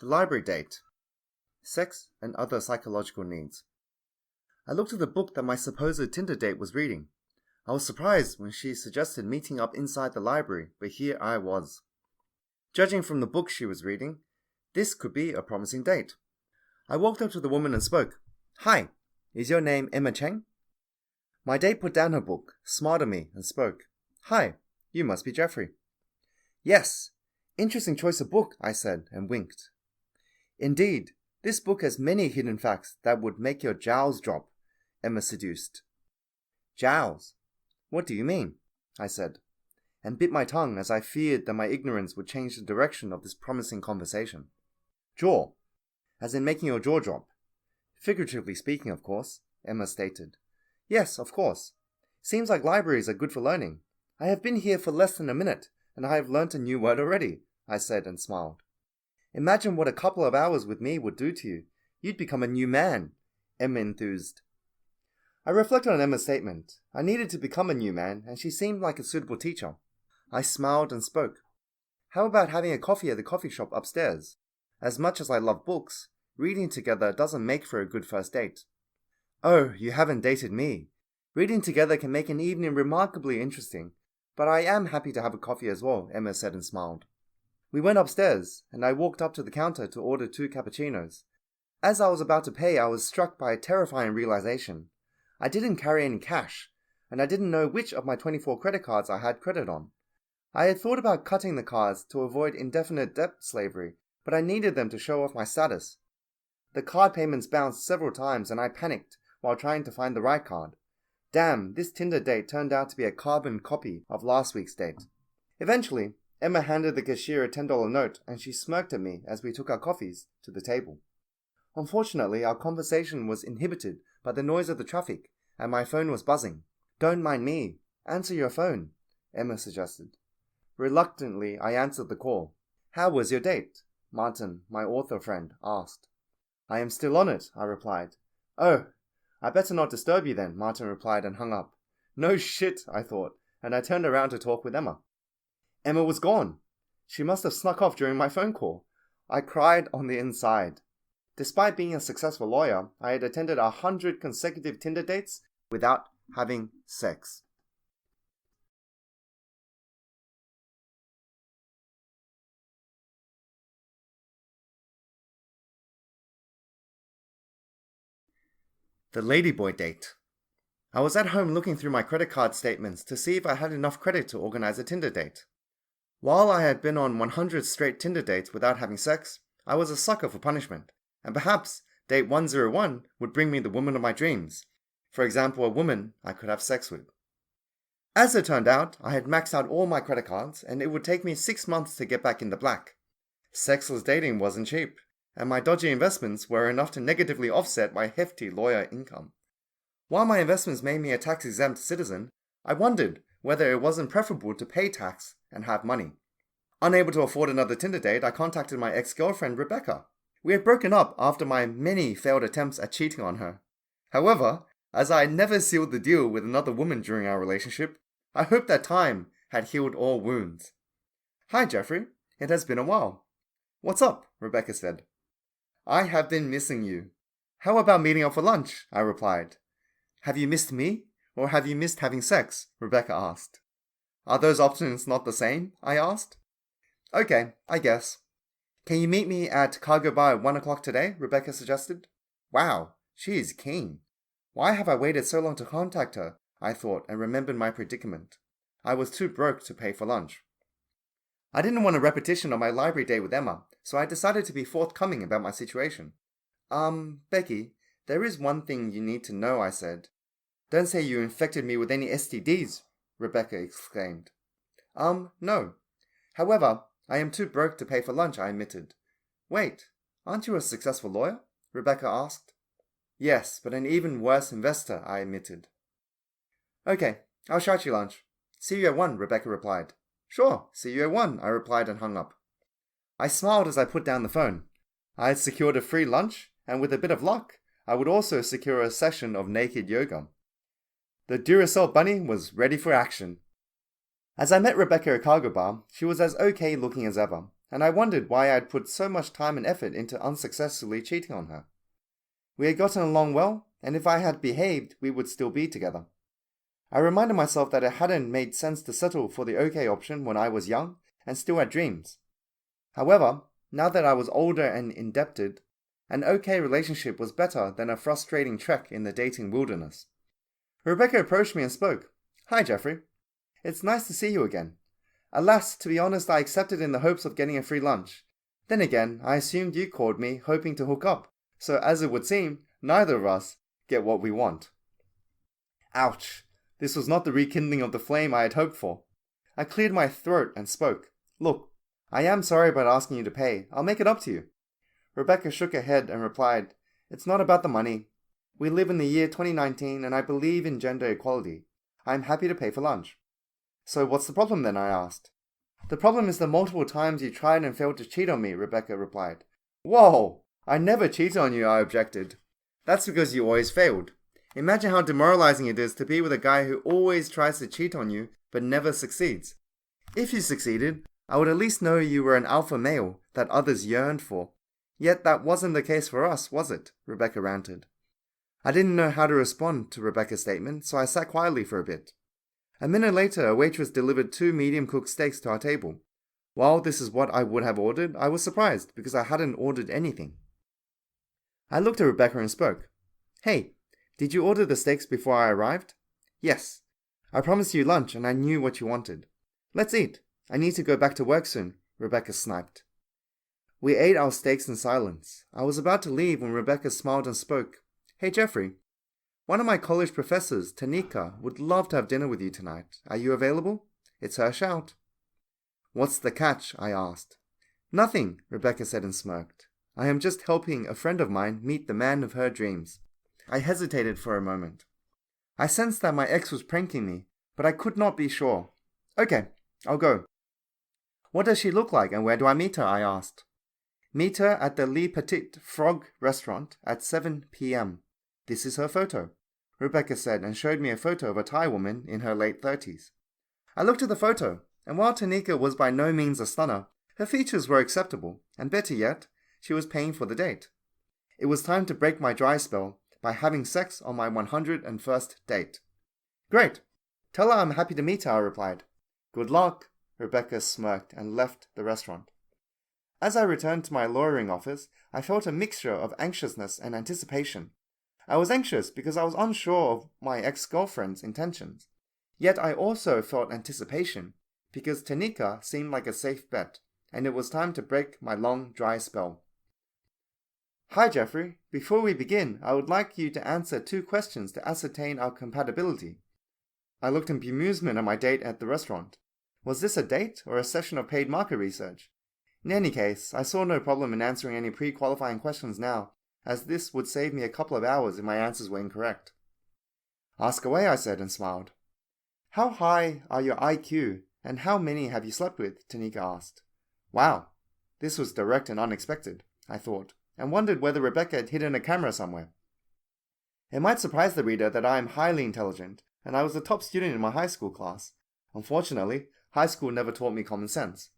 The library date. Sex and other psychological needs. I looked at the book that my supposed Tinder date was reading. I was surprised when she suggested meeting up inside the library, but here I was. Judging from the book she was reading, this could be a promising date. I walked up to the woman and spoke. "Hi, is your name Emma Chang?" My date put down her book, smiled at me, and spoke. "Hi, you must be Jeffrey." "Yes, interesting choice of book," I said, and winked. "Indeed, this book has many hidden facts that would make your jowls drop," Emma seduced. "Jowls? What do you mean?" I said, and bit my tongue as I feared that my ignorance would change the direction of this promising conversation. "Jaw, as in making your jaw drop. Figuratively speaking, of course," Emma stated. "Yes, of course. Seems like libraries are good for learning. I have been here for less than a minute, and I have learnt a new word already," I said and smiled. "Imagine what a couple of hours with me would do to you. You'd become a new man," Emma enthused. I reflected on Emma's statement. I needed to become a new man, and she seemed like a suitable teacher. I smiled and spoke. "How about having a coffee at the coffee shop upstairs? As much as I love books, reading together doesn't make for a good first date." "Oh, you haven't dated me. Reading together can make an evening remarkably interesting, but I am happy to have a coffee as well," Emma said and smiled. We went upstairs, and I walked up to the counter to order 2 cappuccinos. As I was about to pay, I was struck by a terrifying realization. I didn't carry any cash, and I didn't know which of my 24 credit cards I had credit on. I had thought about cutting the cards to avoid indefinite debt slavery, but I needed them to show off my status. The card payments bounced several times, and I panicked while trying to find the right card. Damn, this Tinder date turned out to be a carbon copy of last week's date. Eventually, Emma handed the cashier a $10 note, and she smirked at me as we took our coffees to the table. Unfortunately, our conversation was inhibited by the noise of the traffic, and my phone was buzzing. "Don't mind me. Answer your phone," Emma suggested. Reluctantly, I answered the call. "How was your date?" Martin, my author friend, asked. "I am still on it," I replied. "Oh, I better not disturb you then," Martin replied and hung up. No shit, I thought, and I turned around to talk with Emma. Emma was gone. She must have snuck off during my phone call. I cried on the inside. Despite being a successful lawyer, I had attended 100 consecutive Tinder dates without having sex. The Ladyboy date. I was at home looking through my credit card statements to see if I had enough credit to organize a Tinder date. While I had been on 100 straight Tinder dates without having sex, I was a sucker for punishment, and perhaps date 101 would bring me the woman of my dreams. For example, a woman I could have sex with. As it turned out, I had maxed out all my credit cards, and it would take me 6 months to get back in the black. Sexless dating wasn't cheap, and my dodgy investments were enough to negatively offset my hefty lawyer income. While my investments made me a tax-exempt citizen, I wondered whether it wasn't preferable to pay tax and have money. Unable to afford another Tinder date, I contacted my ex-girlfriend Rebecca. We had broken up after my many failed attempts at cheating on her. However, as I had never sealed the deal with another woman during our relationship, I hoped that time had healed all wounds. "Hi, Jeffrey. It has been a while." "What's up?" Rebecca said. "I have been missing you." "How about meeting up for lunch?" I replied. "Have you missed me, or have you missed having sex?" Rebecca asked. "Are those options not the same?" I asked. "Okay, I guess." "Can you meet me at Cargo Bar at 1 o'clock today?" Rebecca suggested. Wow, she is keen. Why have I waited so long to contact her? I thought, and remembered my predicament. I was too broke to pay for lunch. I didn't want a repetition of my library date with Emma, so I decided to be forthcoming about my situation. Becky, there is one thing you need to know," I said. "Don't say you infected me with any STDs, Rebecca exclaimed. No. However, I am too broke to pay for lunch," I admitted. "Wait, aren't you a successful lawyer?" Rebecca asked. "Yes, but an even worse investor," I admitted. "Okay, I'll shout you lunch. See you at 1, Rebecca replied. "Sure, see you at 1, I replied and hung up. I smiled as I put down the phone. I had secured a free lunch, and with a bit of luck, I would also secure a session of naked yoga. The Duracell bunny was ready for action. As I met Rebecca at Cargo Bar, she was as okay looking as ever. and I wondered why I'd put so much time and effort into unsuccessfully cheating on her. We had gotten along well, and if I had behaved, we would still be together. I reminded myself that it hadn't made sense to settle for the okay option when I was young and still had dreams. However, now that I was older and indebted, an okay relationship was better than a frustrating trek in the dating wilderness. Rebecca approached me and spoke. "Hi, Jeffrey. It's nice to see you again. Alas, to be honest, I accepted in the hopes of getting a free lunch. Then again, I assumed you called me hoping to hook up, so as it would seem, neither of us get what we want." Ouch! This was not the rekindling of the flame I had hoped for. I cleared my throat and spoke. "Look, I am sorry about asking you to pay. I'll make it up to you." Rebecca shook her head and replied, "It's not about the money. We live in the year 2019 and I believe in gender equality. I am happy to pay for lunch." "So what's the problem then?" I asked. "The problem is the multiple times you tried and failed to cheat on me," Rebecca replied. "Whoa! I never cheated on you," I objected. "That's because you always failed. Imagine how demoralizing it is to be with a guy who always tries to cheat on you but never succeeds. If you succeeded, I would at least know you were an alpha male that others yearned for. Yet that wasn't the case for us, was it?" Rebecca ranted. I didn't know how to respond to Rebecca's statement, so I sat quietly for a bit. A minute later, a waitress delivered 2 medium-cooked steaks to our table. While this is what I would have ordered, I was surprised because I hadn't ordered anything. I looked at Rebecca and spoke. "Hey, did you order the steaks before I arrived?" "Yes. I promised you lunch and I knew what you wanted." "Let's eat. I need to go back to work soon," Rebecca sniped. We ate our steaks in silence. I was about to leave when Rebecca smiled and spoke. "Hey, Jeffrey. One of my college professors, Tanika, would love to have dinner with you tonight. Are you available? It's her shout." "What's the catch?" I asked. "Nothing," Rebecca said and smirked. "I am just helping a friend of mine meet the man of her dreams." I hesitated for a moment. I sensed that my ex was pranking me, but I could not be sure. "Okay, I'll go." "What does she look like and where do I meet her?" I asked. "Meet her at the Le Petit Frog restaurant at 7 p.m. This is her photo," Rebecca said and showed me a photo of a Thai woman in her late 30s. I looked at the photo, and while Tanika was by no means a stunner, her features were acceptable, and better yet, she was paying for the date. It was time to break my dry spell by having sex on my 101st date. "Great. Tell her I'm happy to meet her," I replied. "Good luck," Rebecca smirked and left the restaurant. As I returned to my lawyering office, I felt a mixture of anxiousness and anticipation. I was anxious because I was unsure of my ex-girlfriend's intentions. Yet I also felt anticipation because Tanika seemed like a safe bet, and it was time to break my long, dry spell. "Hi, Jeffrey. Before we begin, I would like you to answer 2 questions to ascertain our compatibility." I looked in bemusement at my date at the restaurant. Was this a date or a session of paid market research? In any case, I saw no problem in answering any pre-qualifying questions now, as this would save me a couple of hours if my answers were incorrect. "Ask away," I said and smiled. "How high are your IQ, and how many have you slept with?" Tanika asked. Wow, this was direct and unexpected, I thought, and wondered whether Rebecca had hidden a camera somewhere. It might surprise the reader that I am highly intelligent, and I was the top student in my high school class. Unfortunately, high school never taught me common sense.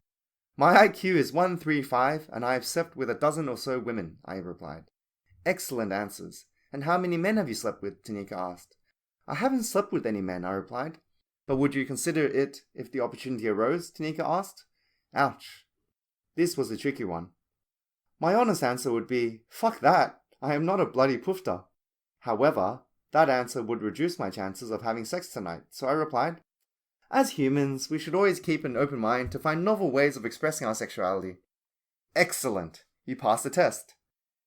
"My IQ is 135, and I have slept with a dozen or so women," I replied. "Excellent answers. And how many men have you slept with?" Tanika asked. "I haven't slept with any men," I replied. "But would you consider it if the opportunity arose?" Tanika asked. Ouch. This was a tricky one. My honest answer would be, fuck that, I am not a bloody poofter. However, that answer would reduce my chances of having sex tonight, so I replied, "As humans, we should always keep an open mind to find novel ways of expressing our sexuality." "Excellent! You passed the test.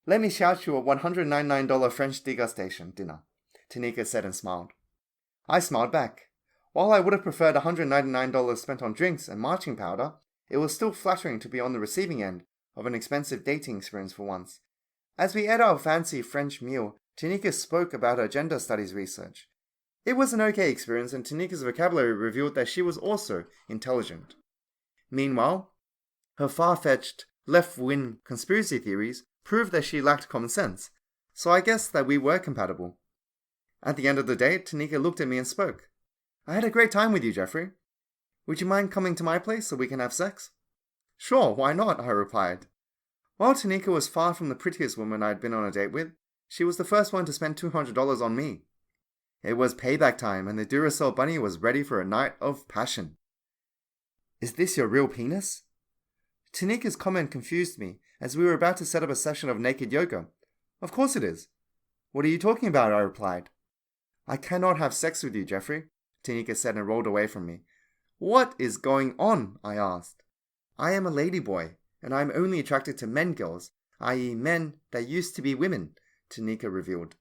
Let me shout you a $199 French degustation dinner," Tanika said and smiled. I smiled back. While I would have preferred $199 spent on drinks and marching powder, it was still flattering to be on the receiving end of an expensive dating experience for once. As we ate our fancy French meal, Tanika spoke about her gender studies research. It was an okay experience, and Tanika's vocabulary revealed that she was also intelligent. Meanwhile, her far-fetched, left-wing conspiracy theories proved that she lacked common sense, so I guessed that we were compatible. At the end of the day, Tanika looked at me and spoke. "I had a great time with you, Jeffrey. Would you mind coming to my place so we can have sex?" Sure, why not? I replied. While Tanika was far from the prettiest woman I had been on a date with, she was the first one to spend $200 on me. It was payback time, and the Duracell bunny was ready for a night of passion. Is this your real penis? Tanika's comment confused me, as we were about to set up a session of naked yoga. Of course it is. What are you talking about? I replied. I cannot have sex with you, Jeffrey, Tanika said and rolled away from me. What is going on? I asked. I am a ladyboy, and I am only attracted to men girls, i.e. men that used to be women, Tanika revealed.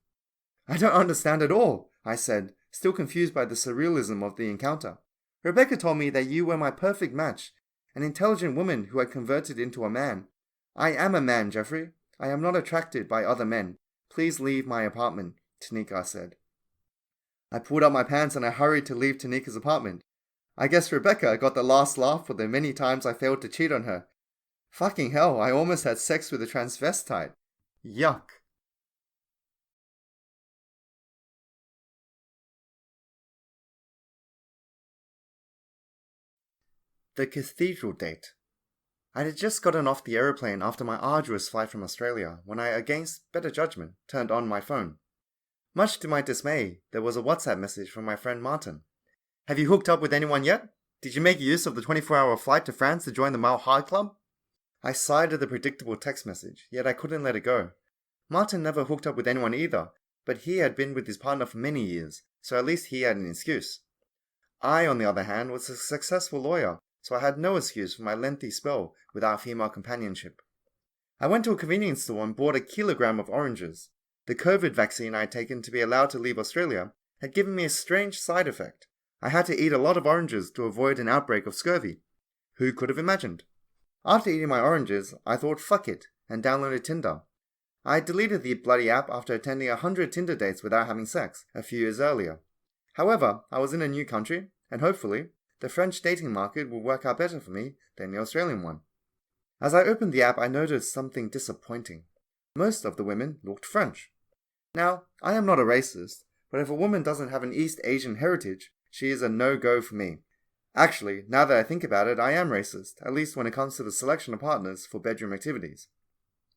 I don't understand at all, I said, still confused by the surrealism of the encounter. Rebecca told me that you were my perfect match, an intelligent woman who had converted into a man. I am a man, Jeffrey. I am not attracted by other men. Please leave my apartment, Tanika said. I pulled up my pants and I hurried to leave Tanika's apartment. I guess Rebecca got the last laugh for the many times I failed to cheat on her. Fucking hell, I almost had sex with a transvestite. Yuck. The cathedral date. I had just gotten off the aeroplane after my arduous flight from Australia when I, against better judgment, turned on my phone. Much to my dismay, there was a WhatsApp message from my friend Martin. Have you hooked up with anyone yet? Did you make use of the 24-hour flight to France to join the Mile High Club? I sighed at the predictable text message, yet I couldn't let it go. Martin never hooked up with anyone either, but he had been with his partner for many years, so at least he had an excuse. I, on the other hand, was a successful lawyer, so I had no excuse for my lengthy spell without female companionship. I went to a convenience store and bought a kilogram of oranges. The COVID vaccine I had taken to be allowed to leave Australia had given me a strange side effect. I had to eat a lot of oranges to avoid an outbreak of scurvy. Who could have imagined? After eating my oranges, I thought fuck it, and downloaded Tinder. I had deleted the bloody app after attending 100 Tinder dates without having sex a few years earlier. However, I was in a new country, and hopefully, the French dating market will work out better for me than the Australian one. As I opened the app, I noticed something disappointing. Most of the women looked French. Now, I am not a racist, but if a woman doesn't have an East Asian heritage, she is a no-go for me. Actually, now that I think about it, I am racist, at least when it comes to the selection of partners for bedroom activities.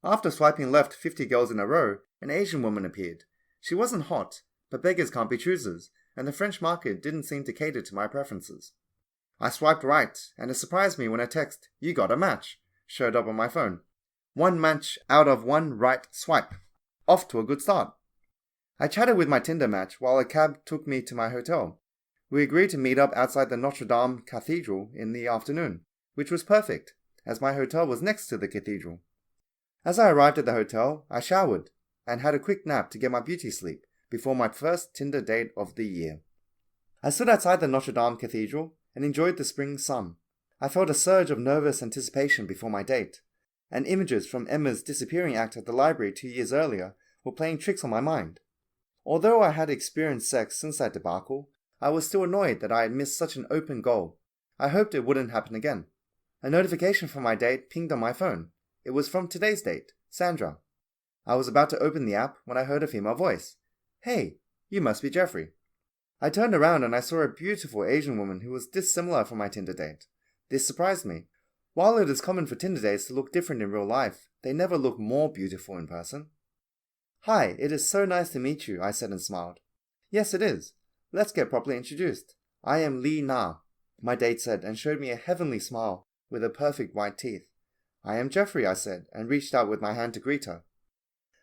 After swiping left 50 girls in a row, an Asian woman appeared. She wasn't hot, but beggars can't be choosers, and the French market didn't seem to cater to my preferences. I swiped right, and it surprised me when a text, "You got a match," showed up on my phone. One match out of one right swipe. Off to a good start. I chatted with my Tinder match while a cab took me to my hotel. We agreed to meet up outside the Notre Dame Cathedral in the afternoon, which was perfect, as my hotel was next to the cathedral. As I arrived at the hotel, I showered, and had a quick nap to get my beauty sleep before my first Tinder date of the year. I stood outside the Notre Dame Cathedral and enjoyed the spring sun. I felt a surge of nervous anticipation before my date, and images from Emma's disappearing act at the library 2 years earlier were playing tricks on my mind. Although I had experienced sex since that debacle, I was still annoyed that I had missed such an open goal. I hoped it wouldn't happen again. A notification from my date pinged on my phone. It was from today's date, Sandra. I was about to open the app when I heard a female voice. Hey, you must be Jeffrey. I turned around and I saw a beautiful Asian woman who was dissimilar from my Tinder date. This surprised me. While it is common for Tinder dates to look different in real life, they never look more beautiful in person. Hi, it is so nice to meet you, I said and smiled. Yes, it is. Let's get properly introduced. I am Lee Na, my date said and showed me a heavenly smile with her perfect white teeth. I am Jeffrey, I said, and reached out with my hand to greet her.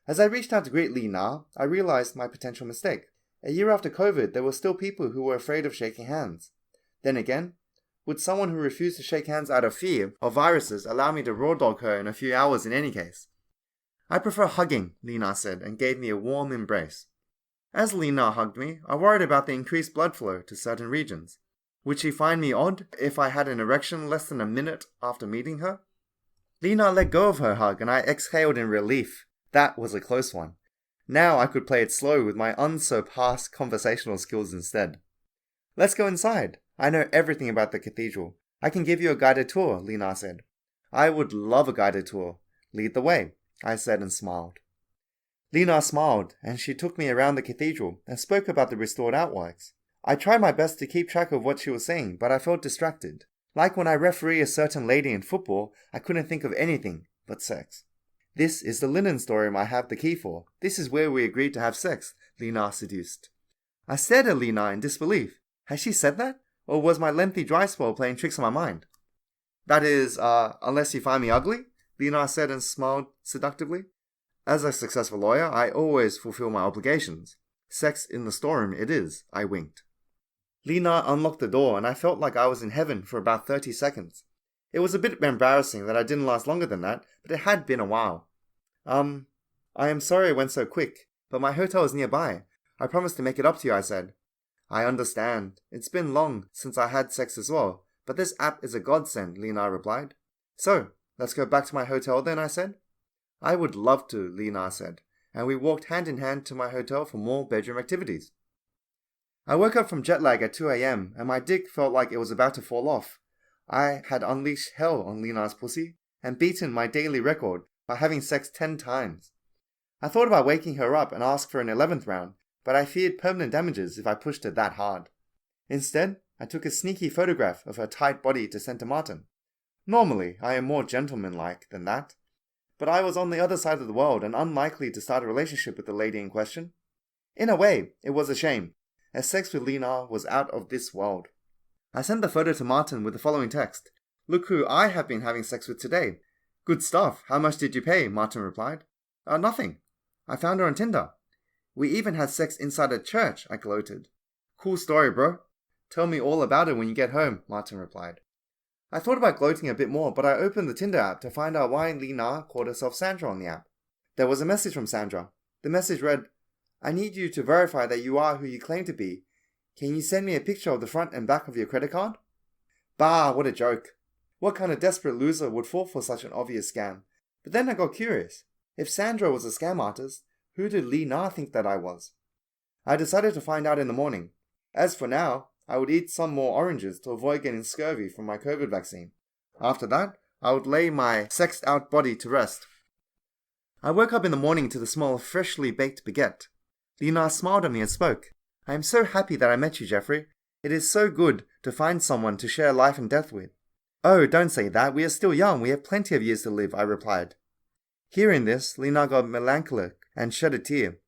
As I reached out to greet Lee Na, I realized my potential mistake. A year after COVID, there were still people who were afraid of shaking hands. Then again, would someone who refused to shake hands out of fear of viruses allow me to raw dog her in a few hours in any case? I prefer hugging, Lee Na said, and gave me a warm embrace. As Lee Na hugged me, I worried about the increased blood flow to certain regions. Would she find me odd if I had an erection less than a minute after meeting her? Lee Na let go of her hug and I exhaled in relief. That was a close one. Now I could play it slow with my unsurpassed conversational skills instead. Let's go inside. I know everything about the cathedral. I can give you a guided tour, Lee Na said. I would love a guided tour. Lead the way, I said and smiled. Lee Na smiled, and she took me around the cathedral and spoke about the restored artworks. I tried my best to keep track of what she was saying, but I felt distracted. Like when I referee a certain lady in football, I couldn't think of anything but sex. This is the linen storeroom I have the key for. This is where we agreed to have sex, Lena seduced. I stared at Lena in disbelief. Has she said that? Or was my lengthy dry spell playing tricks on my mind? That is, unless you find me ugly, Lena said and smiled seductively. As a successful lawyer, I always fulfill my obligations. Sex in the storeroom it is, I winked. Lena unlocked the door and I felt like I was in heaven for about 30 seconds. It was a bit embarrassing that I didn't last longer than that, but it had been a while. I am sorry it went so quick, but my hotel is nearby. I promised to make it up to you, I said. I understand. It's been long since I had sex as well, but this app is a godsend, Lena replied. So, let's go back to my hotel then, I said. I would love to, Lena said, and we walked hand in hand to my hotel for more bedroom activities. I woke up from jet lag at 2 a.m. and my dick felt like it was about to fall off. I had unleashed hell on Lena's pussy and beaten my daily record by having sex 10 times. I thought about waking her up and ask for an 11th round, but I feared permanent damages if I pushed it that hard. Instead, I took a sneaky photograph of her tight body to send to Martin. Normally, I am more gentlemanlike than that, but I was on the other side of the world and unlikely to start a relationship with the lady in question. In a way, it was a shame, as sex with Lena was out of this world. I sent the photo to Martin with the following text. Look who I have been having sex with today. Good stuff. How much did you pay? Martin replied. Nothing. I found her on Tinder. We even had sex inside a church, I gloated. Cool story, bro. Tell me all about it when you get home, Martin replied. I thought about gloating a bit more, but I opened the Tinder app to find out why Lena called herself Sandra on the app. There was a message from Sandra. The message read, I need you to verify that you are who you claim to be. Can you send me a picture of the front and back of your credit card? Bah, what a joke. What kind of desperate loser would fall for such an obvious scam? But then I got curious. If Sandra was a scam artist, who did Lena think that I was? I decided to find out in the morning. As for now, I would eat some more oranges to avoid getting scurvy from my COVID vaccine. After that, I would lay my sexed-out body to rest. I woke up in the morning to the smell of freshly baked baguette. Lena smiled at me and spoke. I am so happy that I met you, Jeffrey. It is so good to find someone to share life and death with. Oh, don't say that. We are still young. We have plenty of years to live, I replied. Hearing this, Lena got melancholic and shed a tear.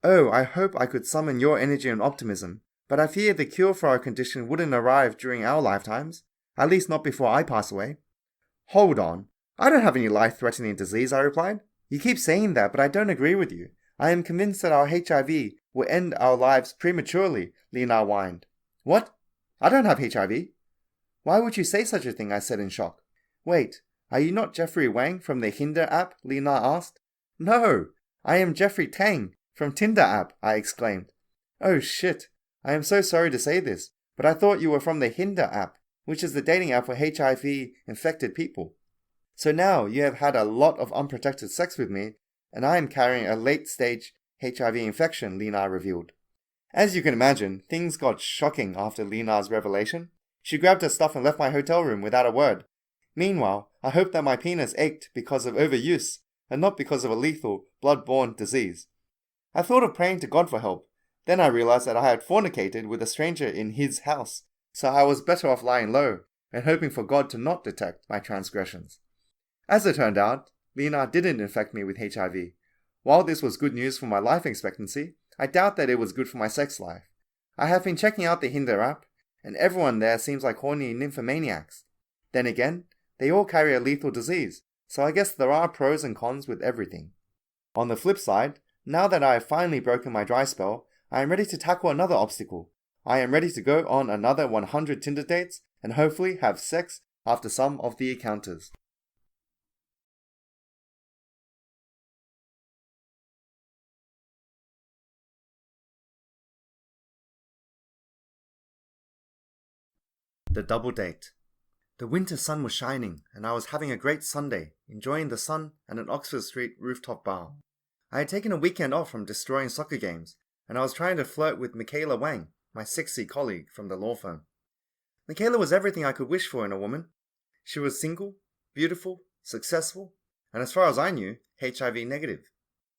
Oh, I hope I could summon your energy and optimism, but I fear the cure for our condition wouldn't arrive during our lifetimes, at least not before I pass away. Hold on. I don't have any life-threatening disease, I replied. You keep saying that, but I don't agree with you. I am convinced that our HIV will end our lives prematurely, Lena whined. What? I don't have HIV. Why would you say such a thing? I said in shock. Wait, are you not Jeffrey Wang from the Hinder app? Lena asked. No, I am Jeffrey Tang from Tinder app, I exclaimed. Oh shit, I am so sorry to say this, but I thought you were from the Hinder app, which is the dating app for HIV-infected people. So now you have had a lot of unprotected sex with me, and I am carrying a late-stage HIV infection, Lena revealed. As you can imagine, things got shocking after Lena's revelation. She grabbed her stuff and left my hotel room without a word. Meanwhile, I hoped that my penis ached because of overuse, and not because of a lethal, blood-borne disease. I thought of praying to God for help. Then I realized that I had fornicated with a stranger in his house, so I was better off lying low, and hoping for God to not detect my transgressions. As it turned out, Lena didn't infect me with HIV. While this was good news for my life expectancy, I doubt that it was good for my sex life. I have been checking out the Hinder app, and everyone there seems like horny nymphomaniacs. Then again, they all carry a lethal disease, so I guess there are pros and cons with everything. On the flip side, now that I have finally broken my dry spell, I am ready to tackle another obstacle. I am ready to go on another 100 Tinder dates and hopefully have sex after some of the encounters. The double date. The winter sun was shining, and I was having a great Sunday, enjoying the sun and an Oxford Street rooftop bar. I had taken a weekend off from destroying soccer games, and I was trying to flirt with Michaela Wang, my sexy colleague from the law firm. Michaela was everything I could wish for in a woman. She was single, beautiful, successful, and as far as I knew, HIV negative.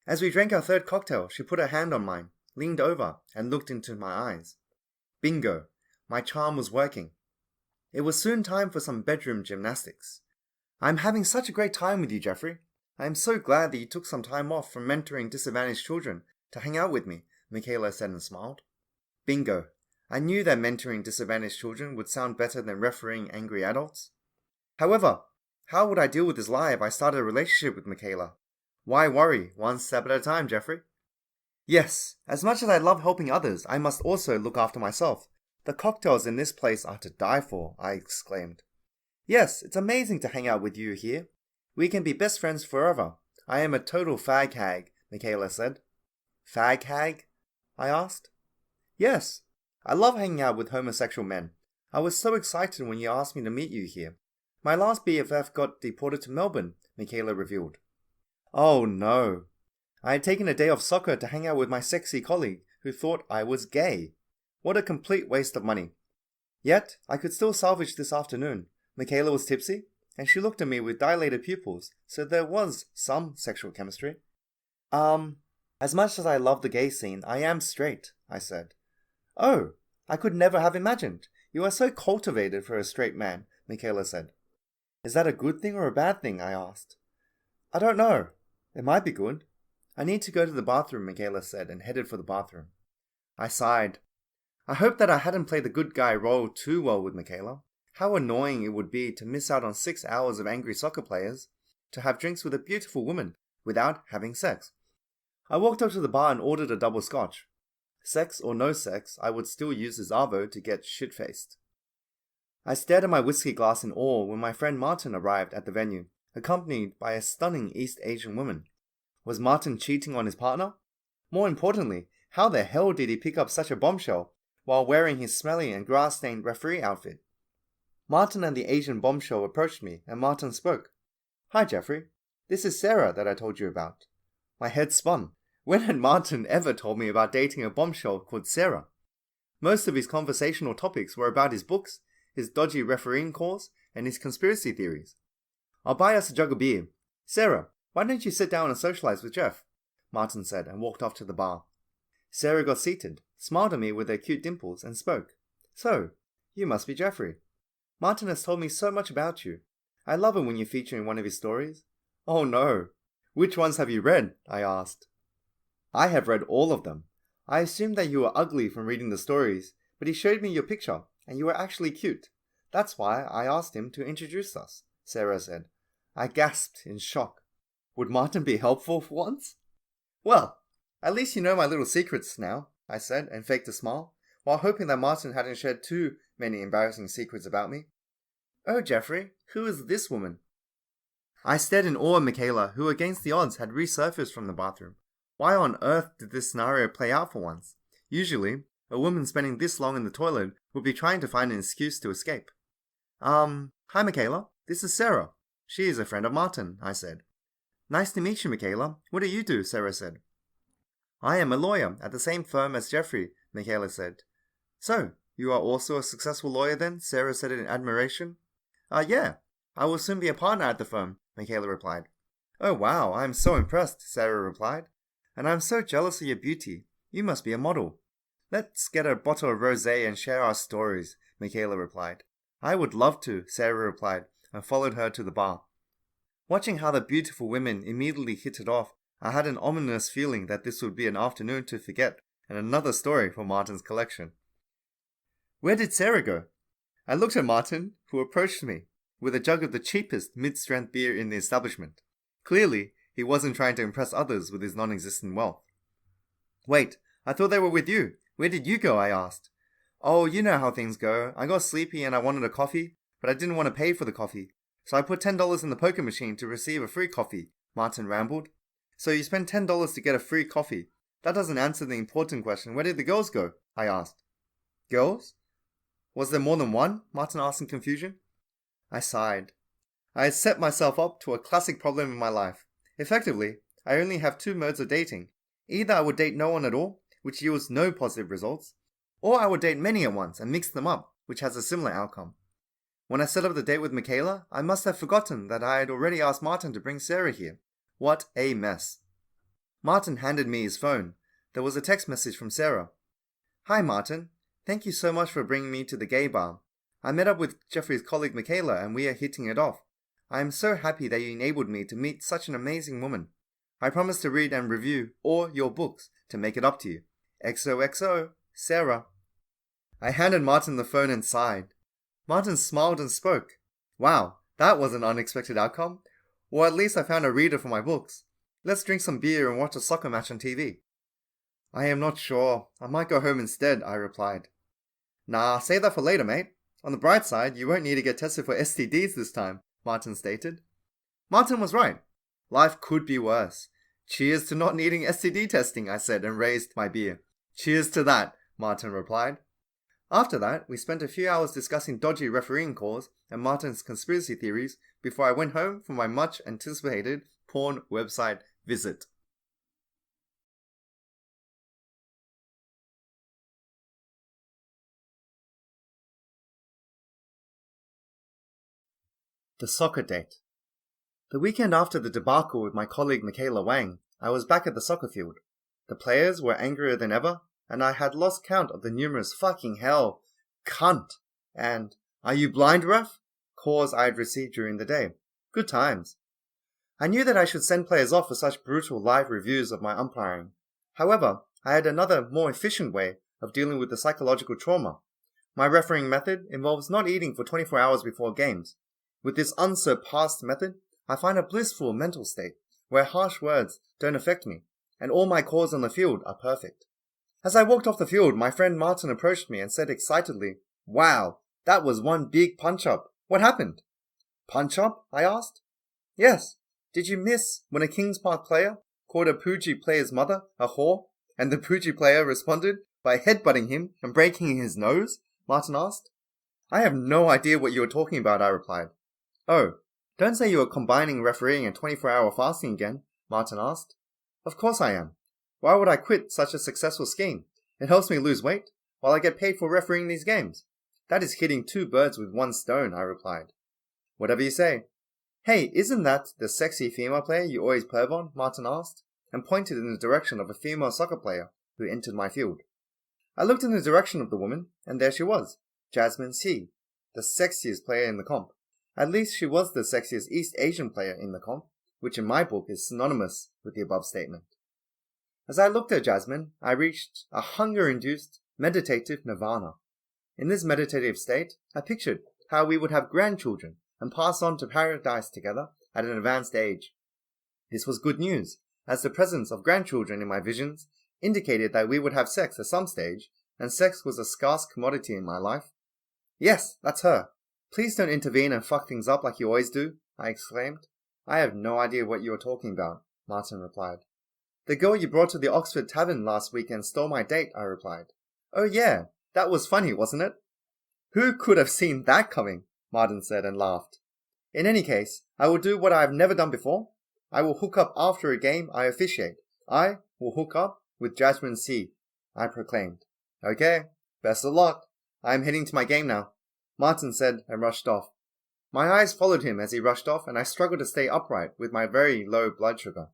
As we drank our third cocktail, she put her hand on mine, leaned over, and looked into my eyes. Bingo! My charm was working. It was soon time for some bedroom gymnastics. "I'm having such a great time with you, Jeffrey. I am so glad that you took some time off from mentoring disadvantaged children to hang out with me," Michaela said and smiled. Bingo. I knew that mentoring disadvantaged children would sound better than refereeing angry adults. However, how would I deal with this lie if I started a relationship with Michaela? Why worry? One step at a time, Jeffrey. Yes, as much as I love helping others, I must also look after myself. The cocktails in this place are to die for, I exclaimed. Yes, it's amazing to hang out with you here. We can be best friends forever. I am a total fag hag, Michaela said. Fag hag? I asked. Yes, I love hanging out with homosexual men. I was so excited when you asked me to meet you here. My last BFF got deported to Melbourne, Michaela revealed. Oh no. I had taken a day off soccer to hang out with my sexy colleague who thought I was gay. What a complete waste of money. Yet, I could still salvage this afternoon. Michaela was tipsy, and she looked at me with dilated pupils, so there was some sexual chemistry. As much as I love the gay scene, I am straight, I said. Oh, I could never have imagined. You are so cultivated for a straight man, Michaela said. Is that a good thing or a bad thing? I asked. I don't know. It might be good. I need to go to the bathroom, Michaela said, and headed for the bathroom. I sighed. I hoped that I hadn't played the good guy role too well with Michaela. How annoying it would be to miss out on 6 hours of angry soccer players, to have drinks with a beautiful woman without having sex. I walked up to the bar and ordered a double scotch. Sex or no sex, I would still use his arvo to get shit-faced. I stared at my whiskey glass in awe when my friend Martin arrived at the venue, accompanied by a stunning East Asian woman. Was Martin cheating on his partner? More importantly, how the hell did he pick up such a bombshell while wearing his smelly and grass-stained referee outfit? Martin and the Asian bombshell approached me, and Martin spoke. Hi, Jeffrey. This is Sarah that I told you about. My head spun. When had Martin ever told me about dating a bombshell called Sarah? Most of his conversational topics were about his books, his dodgy refereeing calls, and his conspiracy theories. I'll buy us a jug of beer. Sarah, why don't you sit down and socialize with Jeff? Martin said, and walked off to the bar. Sarah got seated, smiled at me with her cute dimples, and spoke. So, you must be Jeffrey. Martin has told me so much about you. I love it when you feature in one of his stories. Oh no. Which ones have you read? I asked. I have read all of them. I assumed that you were ugly from reading the stories, but he showed me your picture, and you were actually cute. That's why I asked him to introduce us, Sarah said. I gasped in shock. Would Martin be helpful for once? Well, at least you know my little secrets now, I said, and faked a smile, while hoping that Martin hadn't shared too many embarrassing secrets about me. Oh, Jeffrey, who is this woman? I stared in awe at Michaela, who against the odds had resurfaced from the bathroom. Why on earth did this scenario play out for once? Usually, a woman spending this long in the toilet would be trying to find an excuse to escape. Hi Michaela, this is Sarah. She is a friend of Martin, I said. Nice to meet you, Michaela. What do you do? Sarah said. I am a lawyer at the same firm as Jeffrey, Michaela said. So, you are also a successful lawyer then? Sarah said in admiration. Yeah. I will soon be a partner at the firm, Michaela replied. Oh wow, I am so impressed, Sarah replied. And I am so jealous of your beauty. You must be a model. Let's get a bottle of rosé and share our stories, Michaela replied. I would love to, Sarah replied, and followed her to the bar. Watching how the beautiful women immediately hit it off, I had an ominous feeling that this would be an afternoon to forget and another story for Martin's collection. Where did Sarah go? I looked at Martin, who approached me with a jug of the cheapest mid-strength beer in the establishment. Clearly, he wasn't trying to impress others with his non-existent wealth. Wait, I thought they were with you. Where did you go? I asked. Oh, you know how things go. I got sleepy and I wanted a coffee, but I didn't want to pay for the coffee. So I put $10 in the poker machine to receive a free coffee, Martin rambled. So you spend $10 to get a free coffee. That doesn't answer the important question. Where did the girls go? I asked. Girls? Was there more than one? Martin asked in confusion. I sighed. I had set myself up to a classic problem in my life. Effectively, I only have two modes of dating. Either I would date no one at all, which yields no positive results, or I would date many at once and mix them up, which has a similar outcome. When I set up the date with Michaela, I must have forgotten that I had already asked Martin to bring Sarah here. What a mess. Martin handed me his phone. There was a text message from Sarah. Hi Martin, thank you so much for bringing me to the gay bar. I met up with Jeffrey's colleague Michaela and we are hitting it off. I am so happy that you enabled me to meet such an amazing woman. I promise to read and review all your books to make it up to you. XOXO, Sarah. I handed Martin the phone and sighed. Martin smiled and spoke. Wow, that was an unexpected outcome. Or at least I found a reader for my books. Let's drink some beer and watch a soccer match on TV. I am not sure. I might go home instead, I replied. Nah, save that for later, mate. On the bright side, you won't need to get tested for STDs this time, Martin stated. Martin was right. Life could be worse. Cheers to not needing STD testing, I said and raised my beer. Cheers to that, Martin replied. After that, we spent a few hours discussing dodgy refereeing calls and Martin's conspiracy theories before I went home for my much anticipated porn website visit. The soccer date. The weekend after the debacle with my colleague Michaela Wang, I was back at the soccer field. The players were angrier than ever, and I had lost count of the numerous fucking hell, cunt, and are you blind, ref? Calls I had received during the day. Good times. I knew that I should send players off for such brutal live reviews of my umpiring. However, I had another, more efficient way of dealing with the psychological trauma. My refereeing method involves not eating for 24 hours before games. With this unsurpassed method, I find a blissful mental state where harsh words don't affect me, and all my calls on the field are perfect. As I walked off the field, my friend Martin approached me and said excitedly, "Wow, that was one big punch-up. What happened?" "Punch-up?" I asked. "Yes. Did you miss when a Kings Park player called a Pooji player's mother a whore, and the Pooji player responded by headbutting him and breaking his nose?" Martin asked. "I have no idea what you are talking about," I replied. "Oh, don't say you are combining refereeing and 24-hour fasting again," Martin asked. "Of course I am. Why would I quit such a successful scheme? It helps me lose weight, while I get paid for refereeing these games. That is hitting 2 birds with 1 stone, I replied. "Whatever you say." "Hey, isn't that the sexy female player you always perv on?" Martin asked, and pointed in the direction of a female soccer player who entered my field. I looked in the direction of the woman, and there she was, Jasmine C, the sexiest player in the comp. At least she was the sexiest East Asian player in the comp, which in my book is synonymous with the above statement. As I looked at Jasmine, I reached a hunger-induced, meditative nirvana. In this meditative state, I pictured how we would have grandchildren and pass on to paradise together at an advanced age. This was good news, as the presence of grandchildren in my visions indicated that we would have sex at some stage, and sex was a scarce commodity in my life. "Yes, that's her. Please don't intervene and fuck things up like you always do," I exclaimed. "I have no idea what you are talking about," Martin replied. "The girl you brought to the Oxford Tavern last week and stole my date," I replied. "Oh yeah, that was funny, wasn't it?" "Who could have seen that coming?" Martin said and laughed. "In any case, I will do what I have never done before. I will hook up after a game I officiate. I will hook up with Jasmine C, I proclaimed. "Okay, best of luck. I am heading to my game now," Martin said and rushed off. My eyes followed him as he rushed off, and I struggled to stay upright with my very low blood sugar.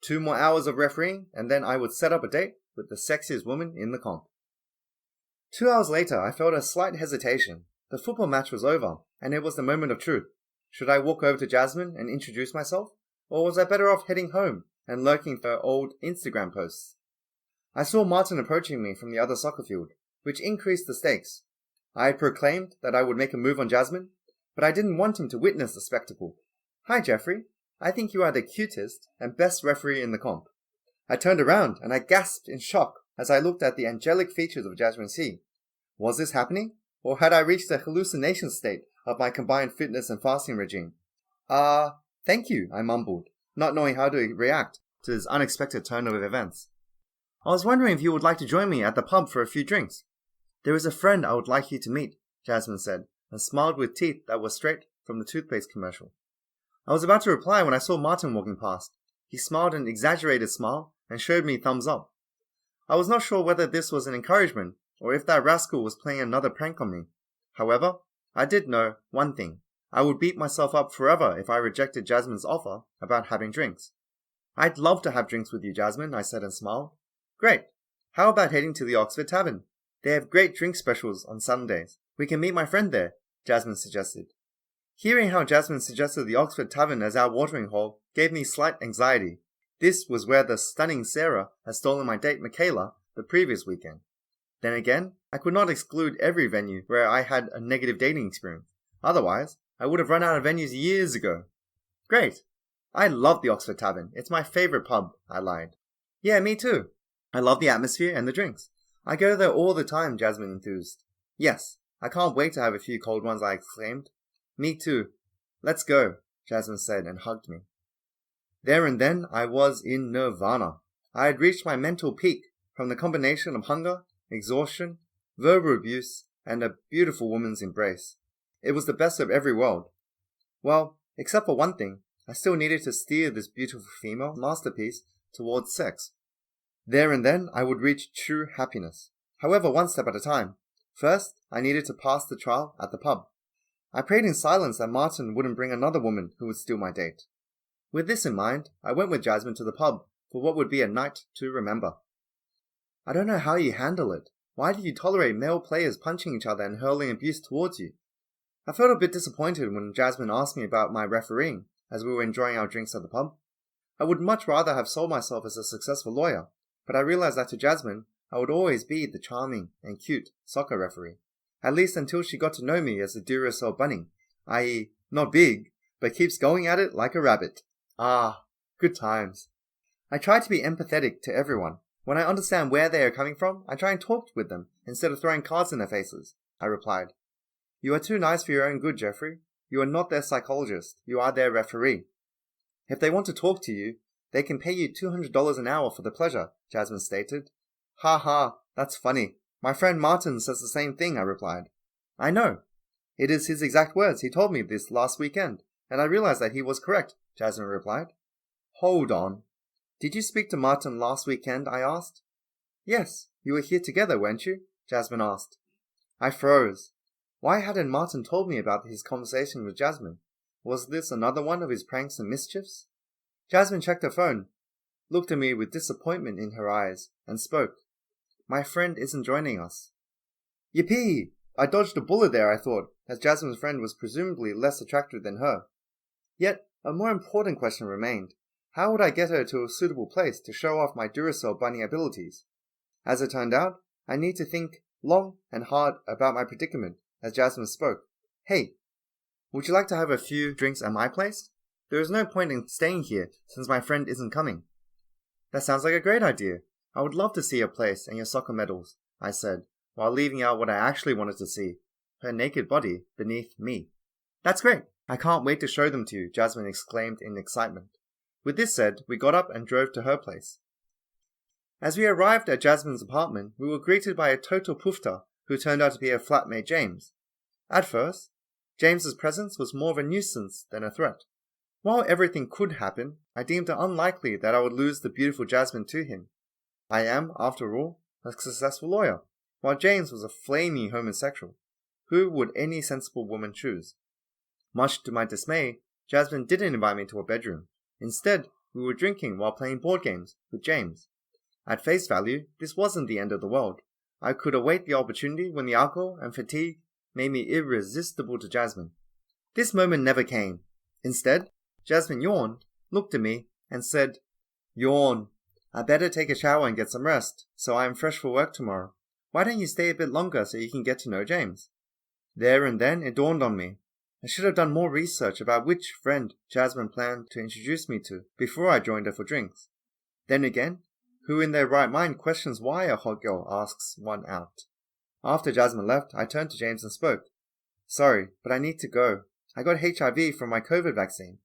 2 more hours of refereeing, and then I would set up a date with the sexiest woman in the comp. 2 hours later, I felt a slight hesitation. The football match was over, and it was the moment of truth. Should I walk over to Jasmine and introduce myself, or was I better off heading home and lurking for old Instagram posts? I saw Martin approaching me from the other soccer field, which increased the stakes. I had proclaimed that I would make a move on Jasmine, but I didn't want him to witness the spectacle. "Hi, Jeffrey. I think you are the cutest and best referee in the comp." I turned around and I gasped in shock as I looked at the angelic features of Jasmine C. Was this happening, or had I reached a hallucination state of my combined fitness and fasting regime? Thank you," I mumbled, not knowing how to react to this unexpected turn of events. "I was wondering if you would like to join me at the pub for a few drinks." "There is a friend I would like you to meet," Jasmine said, and smiled with teeth that were straight from the toothpaste commercial. I was about to reply when I saw Martin walking past. He smiled an exaggerated smile and showed me thumbs up. I was not sure whether this was an encouragement or if that rascal was playing another prank on me. However, I did know one thing. I would beat myself up forever if I rejected Jasmine's offer about having drinks. "I'd love to have drinks with you, Jasmine," I said and smiled. "Great. How about heading to the Oxford Tavern? They have great drink specials on Sundays, We can meet my friend there, Jasmine suggested. Hearing how Jasmine suggested the Oxford Tavern as our watering hole gave me slight anxiety. This was where the stunning Sarah had stolen my date Michaela the previous weekend. Then again, I could not exclude every venue where I had a negative dating experience. Otherwise, I would have run out of venues years ago. Great. I love the Oxford Tavern. It's my favourite pub, I lied. Yeah, me too. I love the atmosphere and the drinks. I go there all the time, Jasmine enthused. Yes, I can't wait to have a few cold ones, I exclaimed. Me too. Let's go, Jasmine said and hugged me. There and then I was in nirvana. I had reached my mental peak from the combination of hunger, exhaustion, verbal abuse, and a beautiful woman's embrace. It was the best of every world. Well, except for one thing, I still needed to steer this beautiful female masterpiece towards sex. There and then I would reach true happiness. However, one step at a time. First, I needed to pass the trial at the pub. I prayed in silence that Martin wouldn't bring another woman who would steal my date. With this in mind, I went with Jasmine to the pub for what would be a night to remember. I don't know how you handle it. Why do you tolerate male players punching each other and hurling abuse towards you? I felt a bit disappointed when Jasmine asked me about my refereeing as we were enjoying our drinks at the pub. I would much rather have sold myself as a successful lawyer, but I realized that to Jasmine, I would always be the charming and cute soccer referee, at least until she got to know me as a Duracell bunny, i.e. not big, but keeps going at it like a rabbit. Ah, good times. I try to be empathetic to everyone. When I understand where they are coming from, I try and talk with them instead of throwing cards in their faces, I replied. You are too nice for your own good, Jeffrey. You are not their psychologist. You are their referee. If they want to talk to you, they can pay you $200 an hour for the pleasure, Jasmine stated. Ha ha, that's funny. My friend Martin says the same thing, I replied. I know. It is his exact words. He told me this last weekend, and I realized that he was correct, Jasmine replied. Hold on. Did you speak to Martin last weekend, I asked. Yes, you were here together, weren't you? Jasmine asked. I froze. Why hadn't Martin told me about his conversation with Jasmine? Was this another one of his pranks and mischiefs? Jasmine checked her phone, looked at me with disappointment in her eyes, and spoke. My friend isn't joining us. Yippee! I dodged a bullet there, I thought, as Jasmine's friend was presumably less attractive than her. Yet, a more important question remained. How would I get her to a suitable place to show off my Duracell bunny abilities? As it turned out, I need to think long and hard about my predicament as Jasmine spoke. Hey, would you like to have a few drinks at my place? There is no point in staying here since my friend isn't coming. That sounds like a great idea. I would love to see your place and your soccer medals, I said, while leaving out what I actually wanted to see, her naked body beneath me. That's great. I can't wait to show them to you, Jasmine exclaimed in excitement. With this said, we got up and drove to her place. As we arrived at Jasmine's apartment, we were greeted by a total poofter who turned out to be her flatmate James. At first, James's presence was more of a nuisance than a threat. While everything could happen, I deemed it unlikely that I would lose the beautiful Jasmine to him. I am, after all, a successful lawyer, while James was a flaming homosexual. Who would any sensible woman choose? Much to my dismay, Jasmine didn't invite me to her bedroom. Instead, we were drinking while playing board games with James. At face value, this wasn't the end of the world. I could await the opportunity when the alcohol and fatigue made me irresistible to Jasmine. This moment never came. Instead, Jasmine yawned, looked at me, and said, Yawn. I better take a shower and get some rest, so I am fresh for work tomorrow. Why don't you stay a bit longer so you can get to know James? There and then it dawned on me. I should have done more research about which friend Jasmine planned to introduce me to before I joined her for drinks. Then again, who in their right mind questions why a hot girl asks one out? After Jasmine left, I turned to James and spoke. Sorry, but I need to go. I got HIV from my COVID vaccine.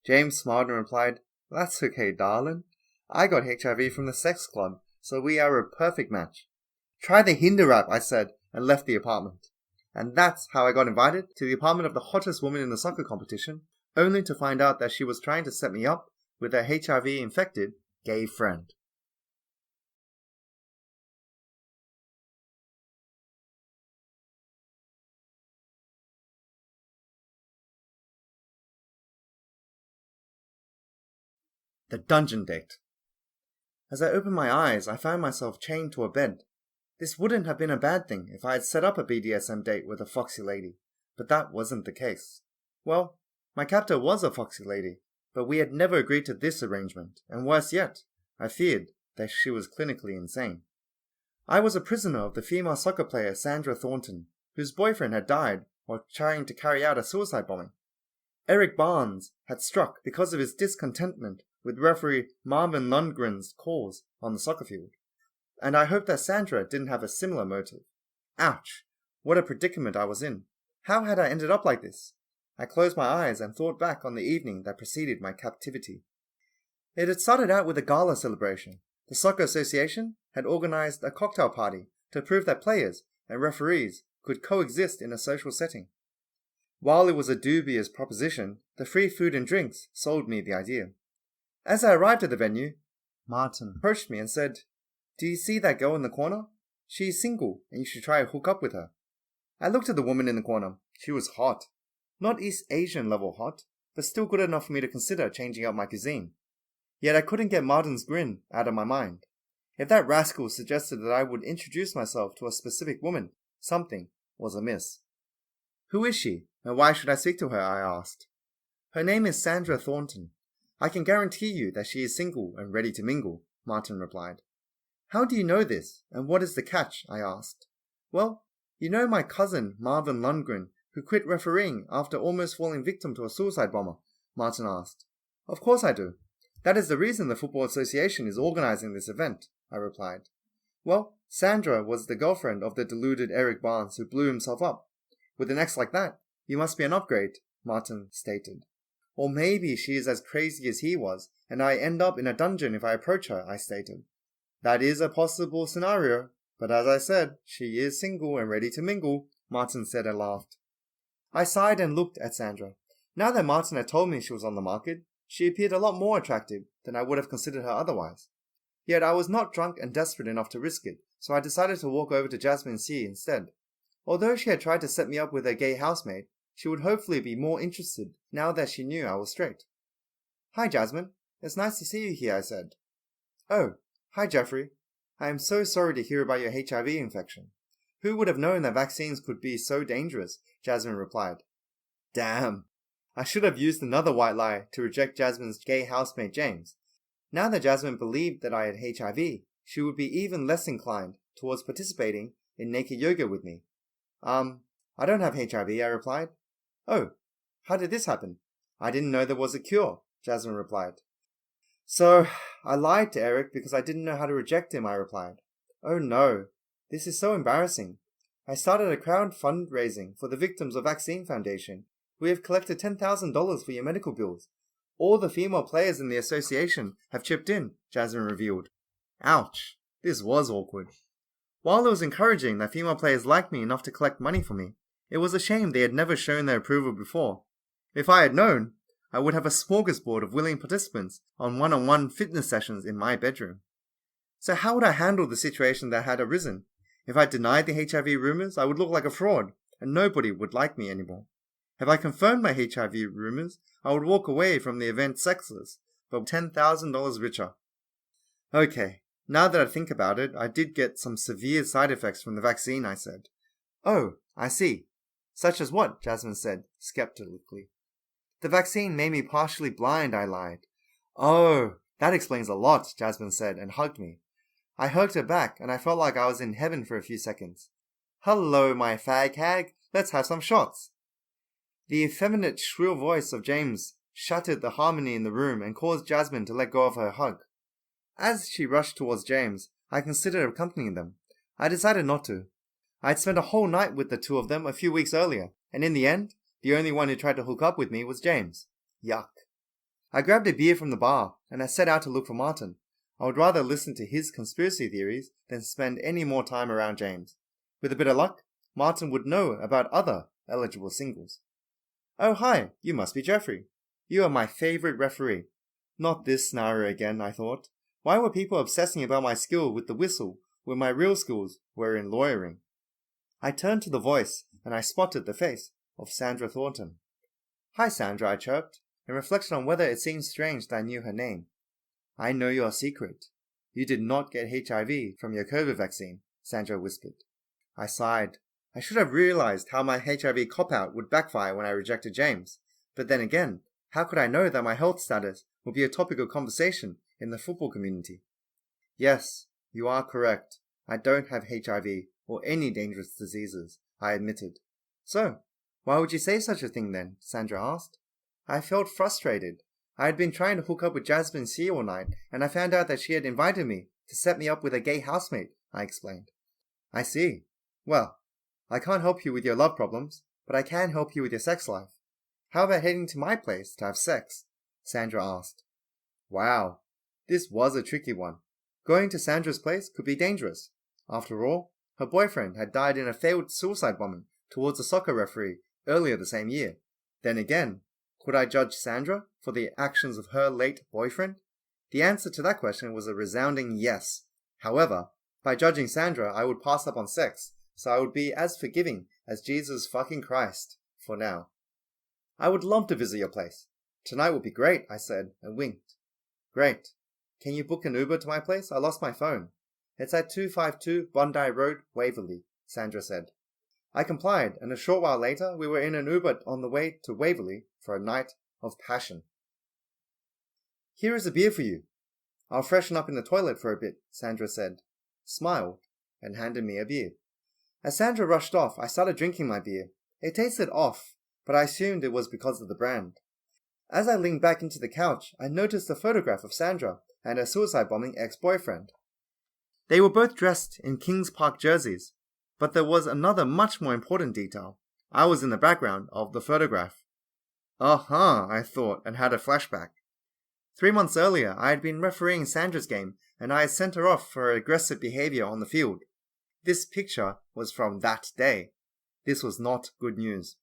James smiled and replied, That's okay, darling. I got HIV from the sex club, so we are a perfect match. Try the Hinder app, I said, and left the apartment. And that's how I got invited to the apartment of the hottest woman in the soccer competition, only to find out that she was trying to set me up with a HIV-infected gay friend. The dungeon date. As I opened my eyes, I found myself chained to a bed. This wouldn't have been a bad thing if I had set up a BDSM date with a foxy lady, but that wasn't the case. Well, my captor was a foxy lady, but we had never agreed to this arrangement, and worse yet, I feared that she was clinically insane. I was a prisoner of the female soccer player Sandra Thornton, whose boyfriend had died while trying to carry out a suicide bombing. Eric Barnes had struck because of his discontentment with referee Marvin Lundgren's calls on the soccer field, and I hoped that Sandra didn't have a similar motive. Ouch! What a predicament I was in. How had I ended up like this? I closed my eyes and thought back on the evening that preceded my captivity. It had started out with a gala celebration. The Soccer Association had organized a cocktail party to prove that players and referees could coexist in a social setting. While it was a dubious proposition, the free food and drinks sold me the idea. As I arrived at the venue, Martin approached me and said, "Do you see that girl in the corner? She is single and you should try to hook up with her." I looked at the woman in the corner. She was hot. Not East Asian level hot, but still good enough for me to consider changing up my cuisine. Yet I couldn't get Martin's grin out of my mind. If that rascal suggested that I would introduce myself to a specific woman, something was amiss. "Who is she, and why should I speak to her?" I asked. "Her name is Sandra Thornton. I can guarantee you that she is single and ready to mingle," Martin replied. "How do you know this, and what is the catch?" I asked. "Well, you know my cousin Marvin Lundgren, who quit refereeing after almost falling victim to a suicide bomber?" Martin asked. "Of course I do. That is the reason the Football Association is organizing this event," I replied. "Well, Sandra was the girlfriend of the deluded Eric Barnes who blew himself up. With an ex like that, you must be an upgrade," Martin stated. "Or maybe she is as crazy as he was, and I end up in a dungeon if I approach her," I stated. "That is a possible scenario, but as I said, she is single and ready to mingle," Martin said and laughed. I sighed and looked at Sandra. Now that Martin had told me she was on the market, she appeared a lot more attractive than I would have considered her otherwise. Yet I was not drunk and desperate enough to risk it, so I decided to walk over to Jasmine C instead. Although she had tried to set me up with her gay housemate, she would hopefully be more interested now that she knew I was straight. "Hi, Jasmine. It's nice to see you here," I said. "Oh, hi, Jeffrey. I am so sorry to hear about your HIV infection. Who would have known that vaccines could be so dangerous?" Jasmine replied. Damn. I should have used another white lie to reject Jasmine's gay housemate James. Now that Jasmine believed that I had HIV, she would be even less inclined towards participating in naked yoga with me. I don't have HIV, I replied. "Oh, how did this happen?" "I didn't know there was a cure," Jasmine replied. "So, I lied to Eric because I didn't know how to reject him," I replied. "Oh no, this is so embarrassing. I started a crowd fundraising for the victims of Vaccine Foundation. We have collected $10,000 for your medical bills. All the female players in the association have chipped in," Jasmine revealed. Ouch, this was awkward. While it was encouraging that female players liked me enough to collect money for me, it was a shame they had never shown their approval before. If I had known, I would have a smorgasbord of willing participants on one-on-one fitness sessions in my bedroom. So how would I handle the situation that had arisen? If I denied the HIV rumors, I would look like a fraud, and nobody would like me anymore. If I confirmed my HIV rumors, I would walk away from the event sexless, but $10,000 richer. Okay, now that I think about it, I did get some severe side effects from the vaccine, I said. "Oh, I see. Such as what?" Jasmine said, skeptically. "The vaccine made me partially blind," I lied. "Oh, that explains a lot," Jasmine said and hugged me. I hugged her back and I felt like I was in heaven for a few seconds. "Hello, my fag hag. Let's have some shots." The effeminate shrill voice of James shattered the harmony in the room and caused Jasmine to let go of her hug. As she rushed towards James, I considered accompanying them. I decided not to. I had spent a whole night with the two of them a few weeks earlier, and in the end, the only one who tried to hook up with me was James. Yuck. I grabbed a beer from the bar, and I set out to look for Martin. I would rather listen to his conspiracy theories than spend any more time around James. With a bit of luck, Martin would know about other eligible singles. "Oh, hi, you must be Jeffrey. You are my favorite referee." Not this scenario again, I thought. Why were people obsessing about my skill with the whistle when my real skills were in lawyering? I turned to the voice, and I spotted the face of Sandra Thornton. "Hi, Sandra," I chirped, and reflected on whether it seemed strange that I knew her name. "I know your secret. You did not get HIV from your COVID vaccine," Sandra whispered. I sighed. I should have realized how my HIV cop-out would backfire when I rejected James. But then again, how could I know that my health status would be a topic of conversation in the football community? Yes, you are correct. I don't have HIV or any dangerous diseases, I admitted. So, why would you say such a thing then? Sandra asked. I felt frustrated. I had been trying to hook up with Jasmine C all night, and I found out that she had invited me to set me up with a gay housemate, I explained. I see. Well, I can't help you with your love problems, but I can help you with your sex life. How about heading to my place to have sex? Sandra asked. Wow, this was a tricky one. Going to Sandra's place could be dangerous. After all, her boyfriend had died in a failed suicide bombing towards a soccer referee earlier the same year. Then again, could I judge Sandra for the actions of her late boyfriend? The answer to that question was a resounding yes. However, by judging Sandra, I would pass up on sex, so I would be as forgiving as Jesus fucking Christ, for now. I would love to visit your place. Tonight would be great, I said, and winked. Great. Can you book an Uber to my place? I lost my phone. It's at 252 Bondi Road, Waverley, Sandra said. I complied, and a short while later we were in an Uber on the way to Waverley for a night of passion. Here is a beer for you. I'll freshen up in the toilet for a bit, Sandra said, smiled, and handed me a beer. As Sandra rushed off, I started drinking my beer. It tasted off, but I assumed it was because of the brand. As I leaned back into the couch, I noticed a photograph of Sandra and her suicide-bombing ex-boyfriend. They were both dressed in Kings Park jerseys, but there was another much more important detail. I was in the background of the photograph. I thought, and had a flashback. 3 months earlier, I had been refereeing Sandra's game, and I had sent her off for her aggressive behavior on the field. This picture was from that day. This was not good news.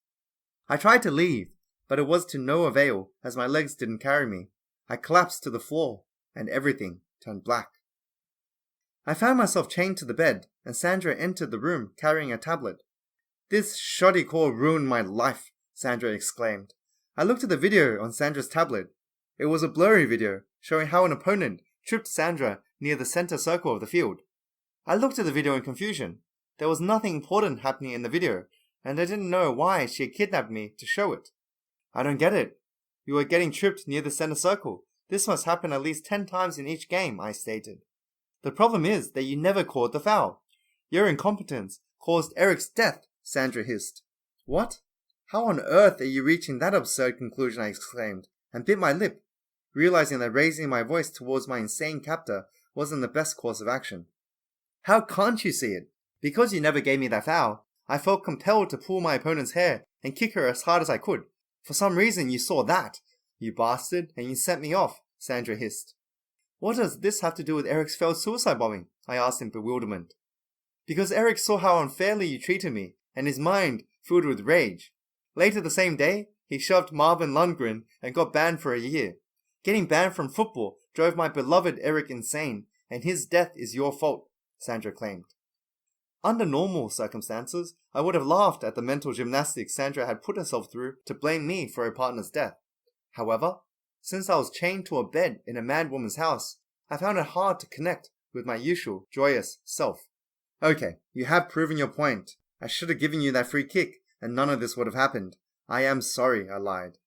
I tried to leave, but it was to no avail as my legs didn't carry me. I collapsed to the floor, and everything turned black. I found myself chained to the bed, and Sandra entered the room carrying a tablet. This shoddy call ruined my life, Sandra exclaimed. I looked at the video on Sandra's tablet. It was a blurry video, showing how an opponent tripped Sandra near the center circle of the field. I looked at the video in confusion. There was nothing important happening in the video, and I didn't know why she had kidnapped me to show it. I don't get it. You were getting tripped near the center circle. This must happen at least 10 times in each game, I stated. The problem is that you never called the foul. Your incompetence caused Eric's death, Sandra hissed. What? How on earth are you reaching that absurd conclusion, I exclaimed, and bit my lip, realizing that raising my voice towards my insane captor wasn't the best course of action. How can't you see it? Because you never gave me that foul, I felt compelled to pull my opponent's hair and kick her as hard as I could. For some reason you saw that, you bastard, and you sent me off, Sandra hissed. What does this have to do with Eric's failed suicide bombing? I asked in bewilderment. Because Eric saw how unfairly you treated me, and his mind filled with rage. Later the same day, he shoved Marvin Lundqvist and got banned for a year. Getting banned from football drove my beloved Eric insane, and his death is your fault, Sandra claimed. Under normal circumstances, I would have laughed at the mental gymnastics Sandra had put herself through to blame me for her partner's death. However, since I was chained to a bed in a mad woman's house, I found it hard to connect with my usual joyous self. Okay, you have proven your point. I should have given you that free kick, and none of this would have happened. I am sorry, I lied.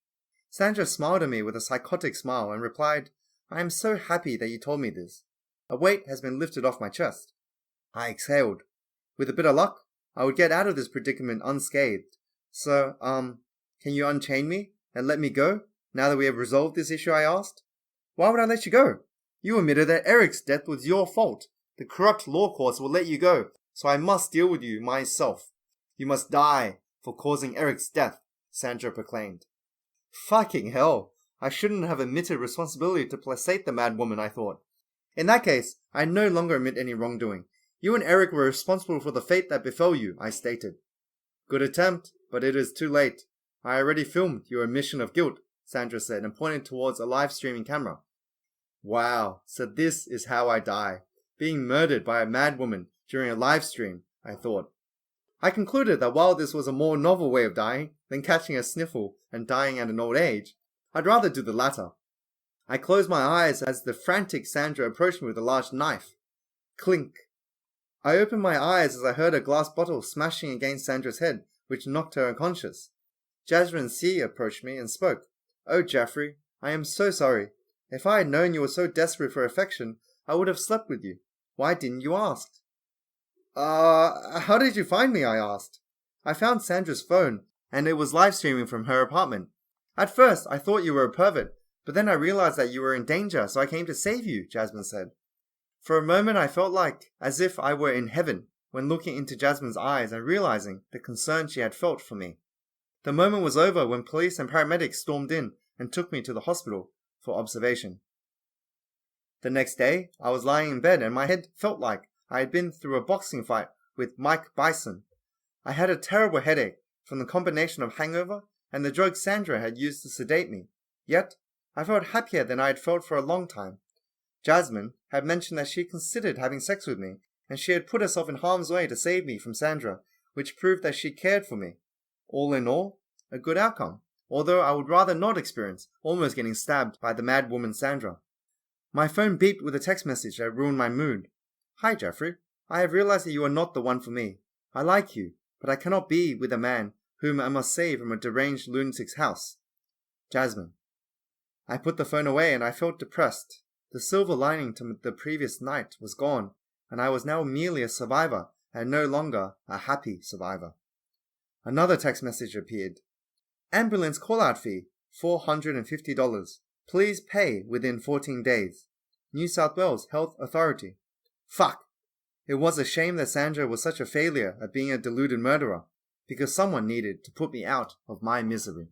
Sandra smiled at me with a psychotic smile and replied, I am so happy that you told me this. A weight has been lifted off my chest. I exhaled. With a bit of luck, I would get out of this predicament unscathed. So, can you unchain me and let me go, now that we have resolved this issue, I asked? Why would I let you go? You admitted that Eric's death was your fault. The corrupt law courts will let you go, so I must deal with you myself. You must die for causing Eric's death, Sandra proclaimed. Fucking hell, I shouldn't have admitted responsibility to placate the mad woman, I thought. In that case, I no longer admit any wrongdoing. You and Eric were responsible for the fate that befell you, I stated. Good attempt, but it is too late. I already filmed your admission of guilt, Sandra said, and pointed towards a live streaming camera. Wow, so this is how I die. Being murdered by a mad woman during a live stream, I thought. I concluded that while this was a more novel way of dying than catching a sniffle and dying at an old age, I'd rather do the latter. I closed my eyes as the frantic Sandra approached me with a large knife. Clink. I opened my eyes as I heard a glass bottle smashing against Sandra's head, which knocked her unconscious. Jasmine C. approached me and spoke. "Oh, Jeffrey, I am so sorry. If I had known you were so desperate for affection, I would have slept with you. Why didn't you ask?" How did you find me?" I asked. "I found Sandra's phone, and it was live streaming from her apartment. At first, I thought you were a pervert, but then I realized that you were in danger, so I came to save you," Jasmine said. For a moment, I felt as if I were in heaven when looking into Jasmine's eyes and realizing the concern she had felt for me. The moment was over when police and paramedics stormed in and took me to the hospital for observation. The next day, I was lying in bed and my head felt like I had been through a boxing fight with Mike Bison. I had a terrible headache from the combination of hangover and the drug Sandra had used to sedate me. Yet, I felt happier than I had felt for a long time. Jasmine had mentioned that she considered having sex with me, and she had put herself in harm's way to save me from Sandra, which proved that she cared for me. All in all, a good outcome, although I would rather not experience almost getting stabbed by the mad woman Sandra. My phone beeped with a text message that ruined my mood. "Hi, Jeffrey. I have realized that you are not the one for me. I like you, but I cannot be with a man whom I must save from a deranged lunatic's house. Jasmine." I put the phone away and I felt depressed. The silver lining to the previous night was gone, and I was now merely a survivor and no longer a happy survivor. Another text message appeared. "Ambulance call-out fee, $450. Please pay within 14 days. New South Wales Health Authority." Fuck! It was a shame that Sandra was such a failure at being a deluded murderer, because someone needed to put me out of my misery.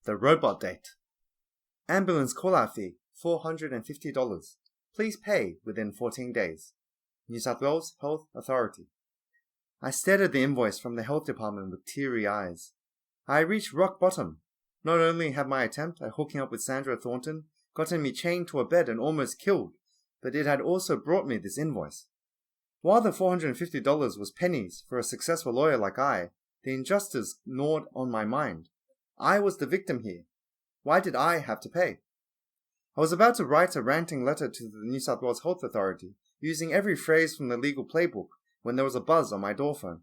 The robot date. Ambulance call-out fee, $450. Please pay within 14 days. New South Wales Health Authority. I stared at the invoice from the health department with teary eyes. I had reached rock bottom. Not only had my attempt at hooking up with Sandra Thornton gotten me chained to a bed and almost killed, but it had also brought me this invoice. While the $450 was pennies for a successful lawyer like I, the injustice gnawed on my mind. I was the victim here. Why did I have to pay? I was about to write a ranting letter to the New South Wales Health Authority, using every phrase from the legal playbook, when there was a buzz on my door phone.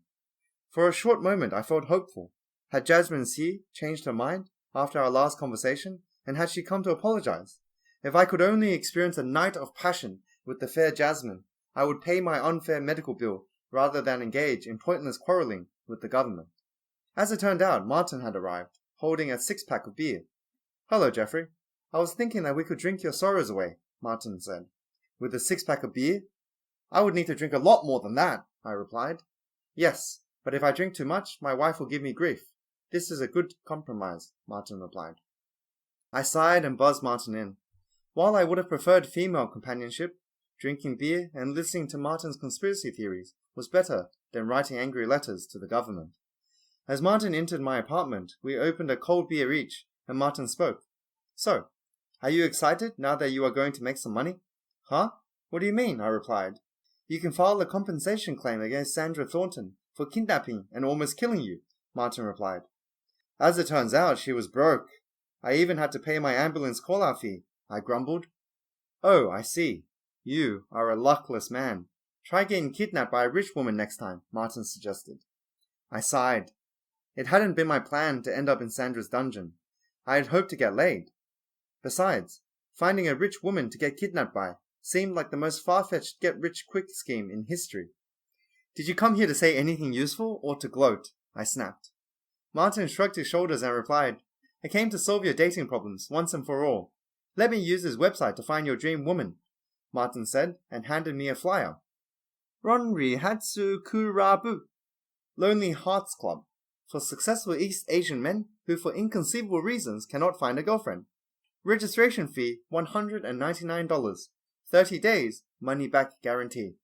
For a short moment I felt hopeful. Had Jasmine C. changed her mind after our last conversation, and had she come to apologize? If I could only experience a night of passion with the fair Jasmine, I would pay my unfair medical bill rather than engage in pointless quarreling with the government. As it turned out, Martin had arrived, holding a six-pack of beer. "Hello, Jeffrey. I was thinking that we could drink your sorrows away," Martin said. "With a six-pack of beer?" "I would need to drink a lot more than that," I replied. "Yes, but if I drink too much, my wife will give me grief. This is a good compromise," Martin replied. I sighed and buzzed Martin in. While I would have preferred female companionship, drinking beer and listening to Martin's conspiracy theories was better than writing angry letters to the government. As Martin entered my apartment, we opened a cold beer each, and Martin spoke. "So, are you excited now that you are going to make some money?" "Huh? What do you mean?" I replied. "You can file a compensation claim against Sandra Thornton for kidnapping and almost killing you," Martin replied. "As it turns out, she was broke. I even had to pay my ambulance call-out fee," I grumbled. "Oh, I see. You are a luckless man. Try getting kidnapped by a rich woman next time," Martin suggested. I sighed. It hadn't been my plan to end up in Sandra's dungeon. I had hoped to get laid. Besides, finding a rich woman to get kidnapped by seemed like the most far-fetched get-rich-quick scheme in history. "Did you come here to say anything useful or to gloat?" I snapped. Martin shrugged his shoulders and replied, "I came to solve your dating problems once and for all. Let me use this website to find your dream woman," Martin said, and handed me a flyer. Ronri Hatsu Kurabu, Lonely Hearts Club, for successful East Asian men who for inconceivable reasons cannot find a girlfriend. Registration fee $199. 30 days, money back guarantee.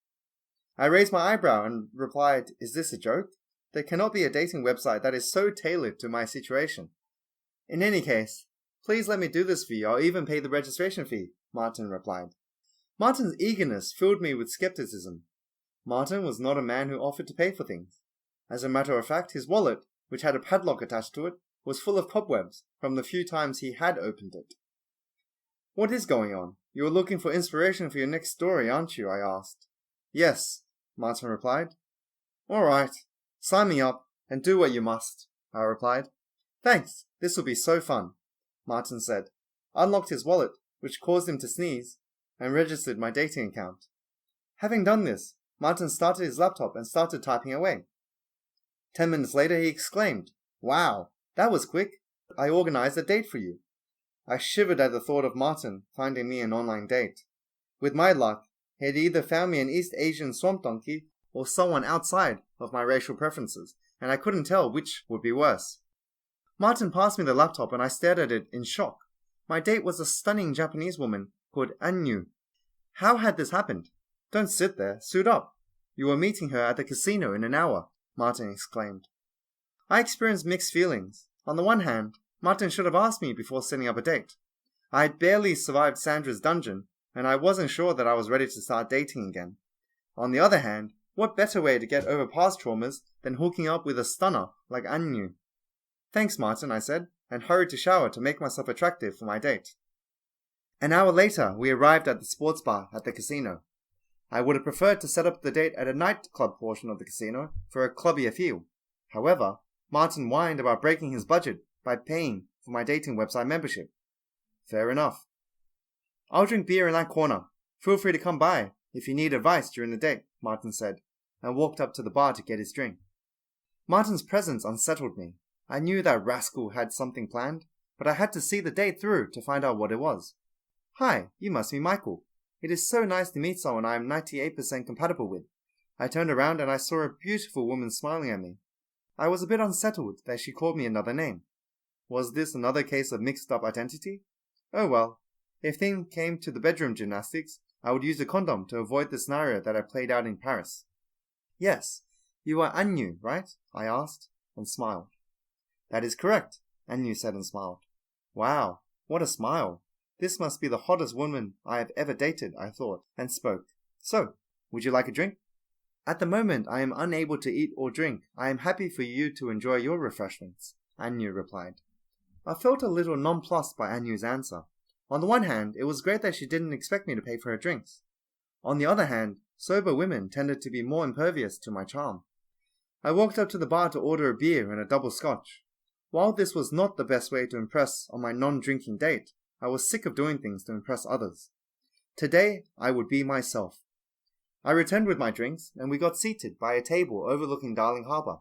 I raised my eyebrow and replied, "Is this a joke? There cannot be a dating website that is so tailored to my situation." "In any case, please let me do this for you. I'll even pay the registration fee," Martin replied. Martin's eagerness filled me with skepticism. Martin was not a man who offered to pay for things. As a matter of fact, his wallet, which had a padlock attached to it, was full of cobwebs from the few times he had opened it. What is going on? You are looking for inspiration for your next story, aren't you? I asked. Yes, Martin replied. All right, sign me up and do what you must, I replied. Thanks, this will be so fun, Martin said, unlocked his wallet, which caused him to sneeze, and registered my dating account. Having done this, Martin started his laptop and started typing away. 10 minutes later he exclaimed, Wow, that was quick. I organized a date for you. I shivered at the thought of Martin finding me an online date. With my luck, he had either found me an East Asian swamp donkey or someone outside of my racial preferences, and I couldn't tell which would be worse. Martin passed me the laptop and I stared at it in shock. My date was a stunning Japanese woman called Anyu. How had this happened? Don't sit there, suit up. You were meeting her at the casino in an hour, Martin exclaimed. I experienced mixed feelings. On the one hand, Martin should have asked me before setting up a date. I had barely survived Sandra's dungeon, and I wasn't sure that I was ready to start dating again. On the other hand, what better way to get over past traumas than hooking up with a stunner like Anyu? Thanks, Martin, I said, and hurried to shower to make myself attractive for my date. An hour later, we arrived at the sports bar at the casino. I would have preferred to set up the date at a nightclub portion of the casino for a clubbier feel. However, Martin whined about breaking his budget by paying for my dating website membership. Fair enough. I'll drink beer in that corner. Feel free to come by if you need advice during the date, Martin said, and walked up to the bar to get his drink. Martin's presence unsettled me. I knew that rascal had something planned, but I had to see the date through to find out what it was. Hi, you must be Michael. It is so nice to meet someone I am 98% compatible with. I turned around and I saw a beautiful woman smiling at me. I was a bit unsettled that she called me another name. Was this another case of mixed-up identity? Oh well, if things came to the bedroom gymnastics, I would use a condom to avoid the scenario that I played out in Paris. Yes, you are Anyu, right? I asked, and smiled. That is correct, Anyu said and smiled. Wow, what a smile. This must be the hottest woman I have ever dated, I thought, and spoke. So, would you like a drink? At the moment, I am unable to eat or drink. I am happy for you to enjoy your refreshments, Anyu replied. I felt a little nonplussed by Anyu's answer. On the one hand, it was great that she didn't expect me to pay for her drinks. On the other hand, sober women tended to be more impervious to my charm. I walked up to the bar to order a beer and a double scotch. While this was not the best way to impress on my non-drinking date, I was sick of doing things to impress others. Today, I would be myself. I returned with my drinks, and we got seated by a table overlooking Darling Harbour.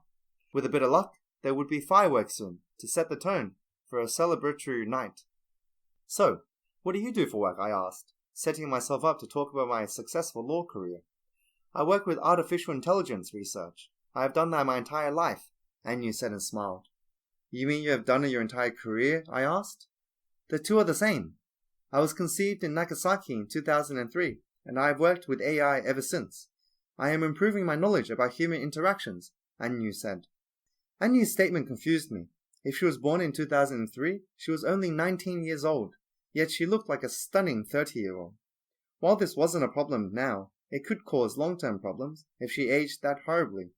With a bit of luck, there would be fireworks soon to set the tone for a celebratory night. So, what do you do for work? I asked, setting myself up to talk about my successful law career. I work with artificial intelligence research. I have done that my entire life, Anyu said and smiled. You mean you have done it your entire career? I asked. The two are the same. I was conceived in Nagasaki in 2003, and I have worked with AI ever since. I am improving my knowledge about human interactions, Anyu said. Anyu's statement confused me. If she was born in 2003, she was only 19 years old, yet she looked like a stunning 30-year-old. While this wasn't a problem now, it could cause long-term problems if she aged that horribly.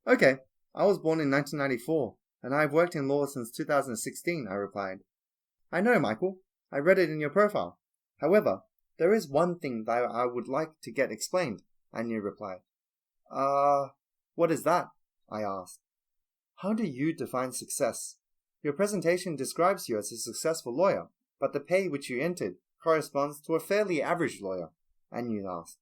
Okay, I was born in 1994, and I have worked in law since 2016, I replied. I know, Michael. I read it in your profile. However, there is one thing that I would like to get explained, Anyu replied. What is that? I asked. How do you define success? Your presentation describes you as a successful lawyer, but the pay which you entered corresponds to a fairly average lawyer, Anyu asked.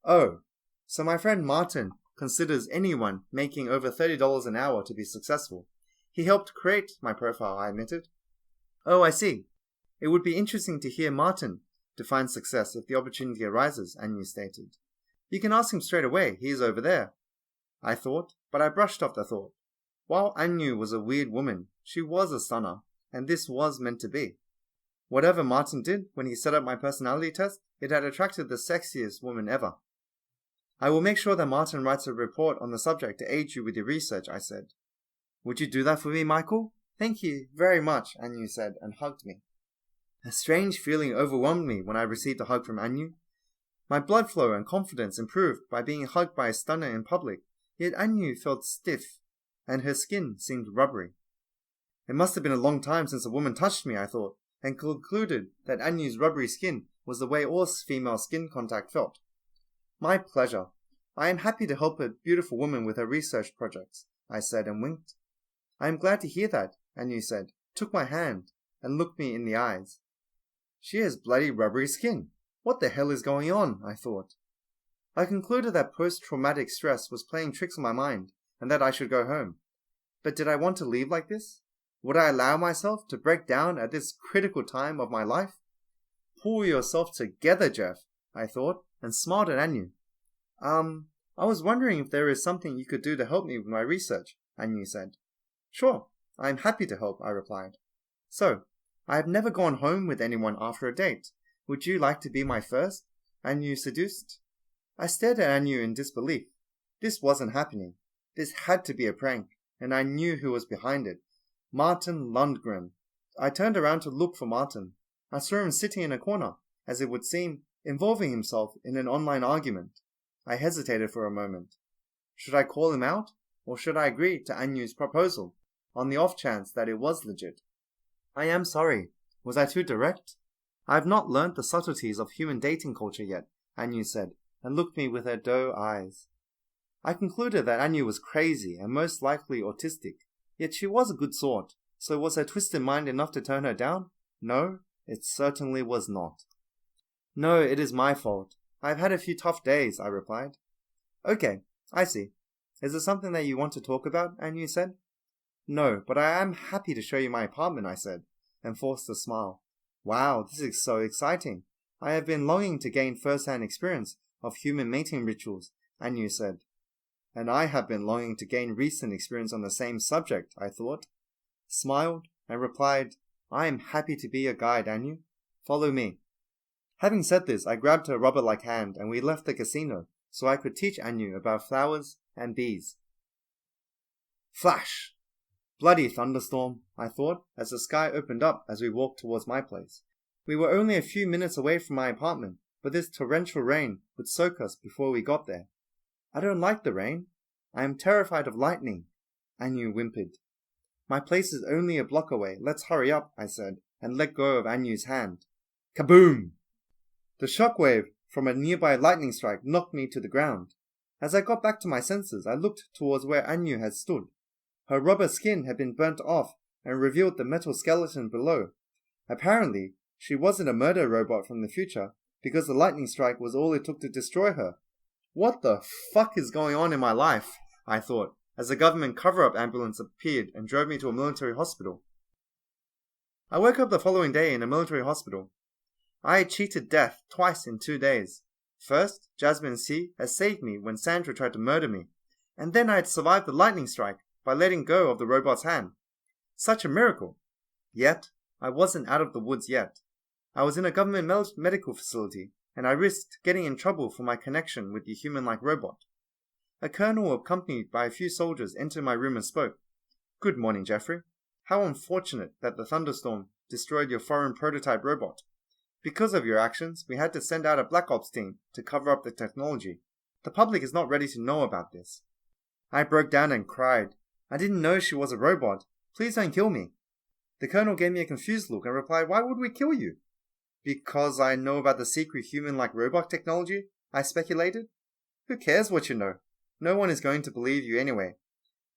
Oh, so my friend Martin considers anyone making over $30 an hour to be successful. He helped create my profile, I admitted. Oh, I see. It would be interesting to hear Martin define success if the opportunity arises, Anyu stated. You can ask him straight away, he is over there. I thought, but I brushed off the thought. While Anyu was a weird woman, she was a stunner, and this was meant to be. Whatever Martin did when he set up my personality test, it had attracted the sexiest woman ever. I will make sure that Martin writes a report on the subject to aid you with your research, I said. Would you do that for me, Michael? Thank you very much, Anyu said and hugged me. A strange feeling overwhelmed me when I received a hug from Anu. My blood flow and confidence improved by being hugged by a stunner in public, yet Anu felt stiff, and her skin seemed rubbery. It must have been a long time since a woman touched me, I thought, and concluded that Anu's rubbery skin was the way all female skin contact felt. My pleasure. I am happy to help a beautiful woman with her research projects, I said and winked. I am glad to hear that, Anu said, took my hand, and looked me in the eyes. She has bloody rubbery skin. What the hell is going on? I thought. I concluded that post-traumatic stress was playing tricks on my mind, and that I should go home. But did I want to leave like this? Would I allow myself to break down at this critical time of my life? Pull yourself together, Jeff, I thought, and smiled at Anu. I was wondering if there is something you could do to help me with my research, Anu said. Sure, I am happy to help, I replied. So, I have never gone home with anyone after a date. Would you like to be my first? Anu seduced. I stared at Anu in disbelief. This wasn't happening. This had to be a prank, and I knew who was behind it. Martin Lundqvist. I turned around to look for Martin. I saw him sitting in a corner, as it would seem, involving himself in an online argument. I hesitated for a moment. Should I call him out, or should I agree to Anu's proposal, on the off chance that it was legit? I am sorry. Was I too direct? I have not learnt the subtleties of human dating culture yet, Anu said, and looked me with her doe eyes. I concluded that Anu was crazy and most likely autistic, yet she was a good sort, so was her twisted mind enough to turn her down? No, it certainly was not. No, it is my fault. I have had a few tough days, I replied. Okay, I see. Is there something that you want to talk about? Anu said. No, but I am happy to show you my apartment, I said, and forced a smile. Wow, this is so exciting. I have been longing to gain first-hand experience of human mating rituals, Anu said. And I have been longing to gain recent experience on the same subject, I thought. Smiled and replied, I am happy to be your guide, Anu. Follow me. Having said this, I grabbed her rubber-like hand and we left the casino so I could teach Anu about flowers and bees. Flash! Bloody thunderstorm, I thought, as the sky opened up as we walked towards my place. We were only a few minutes away from my apartment, but this torrential rain would soak us before we got there. I don't like the rain. I am terrified of lightning, Anu whimpered. My place is only a block away. Let's hurry up, I said, and let go of Anu's hand. Kaboom! The shockwave from a nearby lightning strike knocked me to the ground. As I got back to my senses, I looked towards where Anu had stood. Her rubber skin had been burnt off and revealed the metal skeleton below. Apparently, she wasn't a murder robot from the future, because the lightning strike was all it took to destroy her. What the fuck is going on in my life? I thought, as a government cover-up ambulance appeared and drove me to a military hospital. I woke up the following day in a military hospital. I had cheated death twice in 2 days. First, Jasmine C. had saved me when Sandra tried to murder me, and then I had survived the lightning strike by letting go of the robot's hand. Such a miracle. Yet, I wasn't out of the woods yet. I was in a government medical facility, and I risked getting in trouble for my connection with the human-like robot. A colonel accompanied by a few soldiers entered my room and spoke. Good morning, Jeffrey. How unfortunate that the thunderstorm destroyed your foreign prototype robot. Because of your actions, we had to send out a Black Ops team to cover up the technology. The public is not ready to know about this. I broke down and cried. I didn't know she was a robot. Please don't kill me. The colonel gave me a confused look and replied, Why would we kill you? Because I know about the secret human-like robot technology, I speculated. Who cares what you know? No one is going to believe you anyway.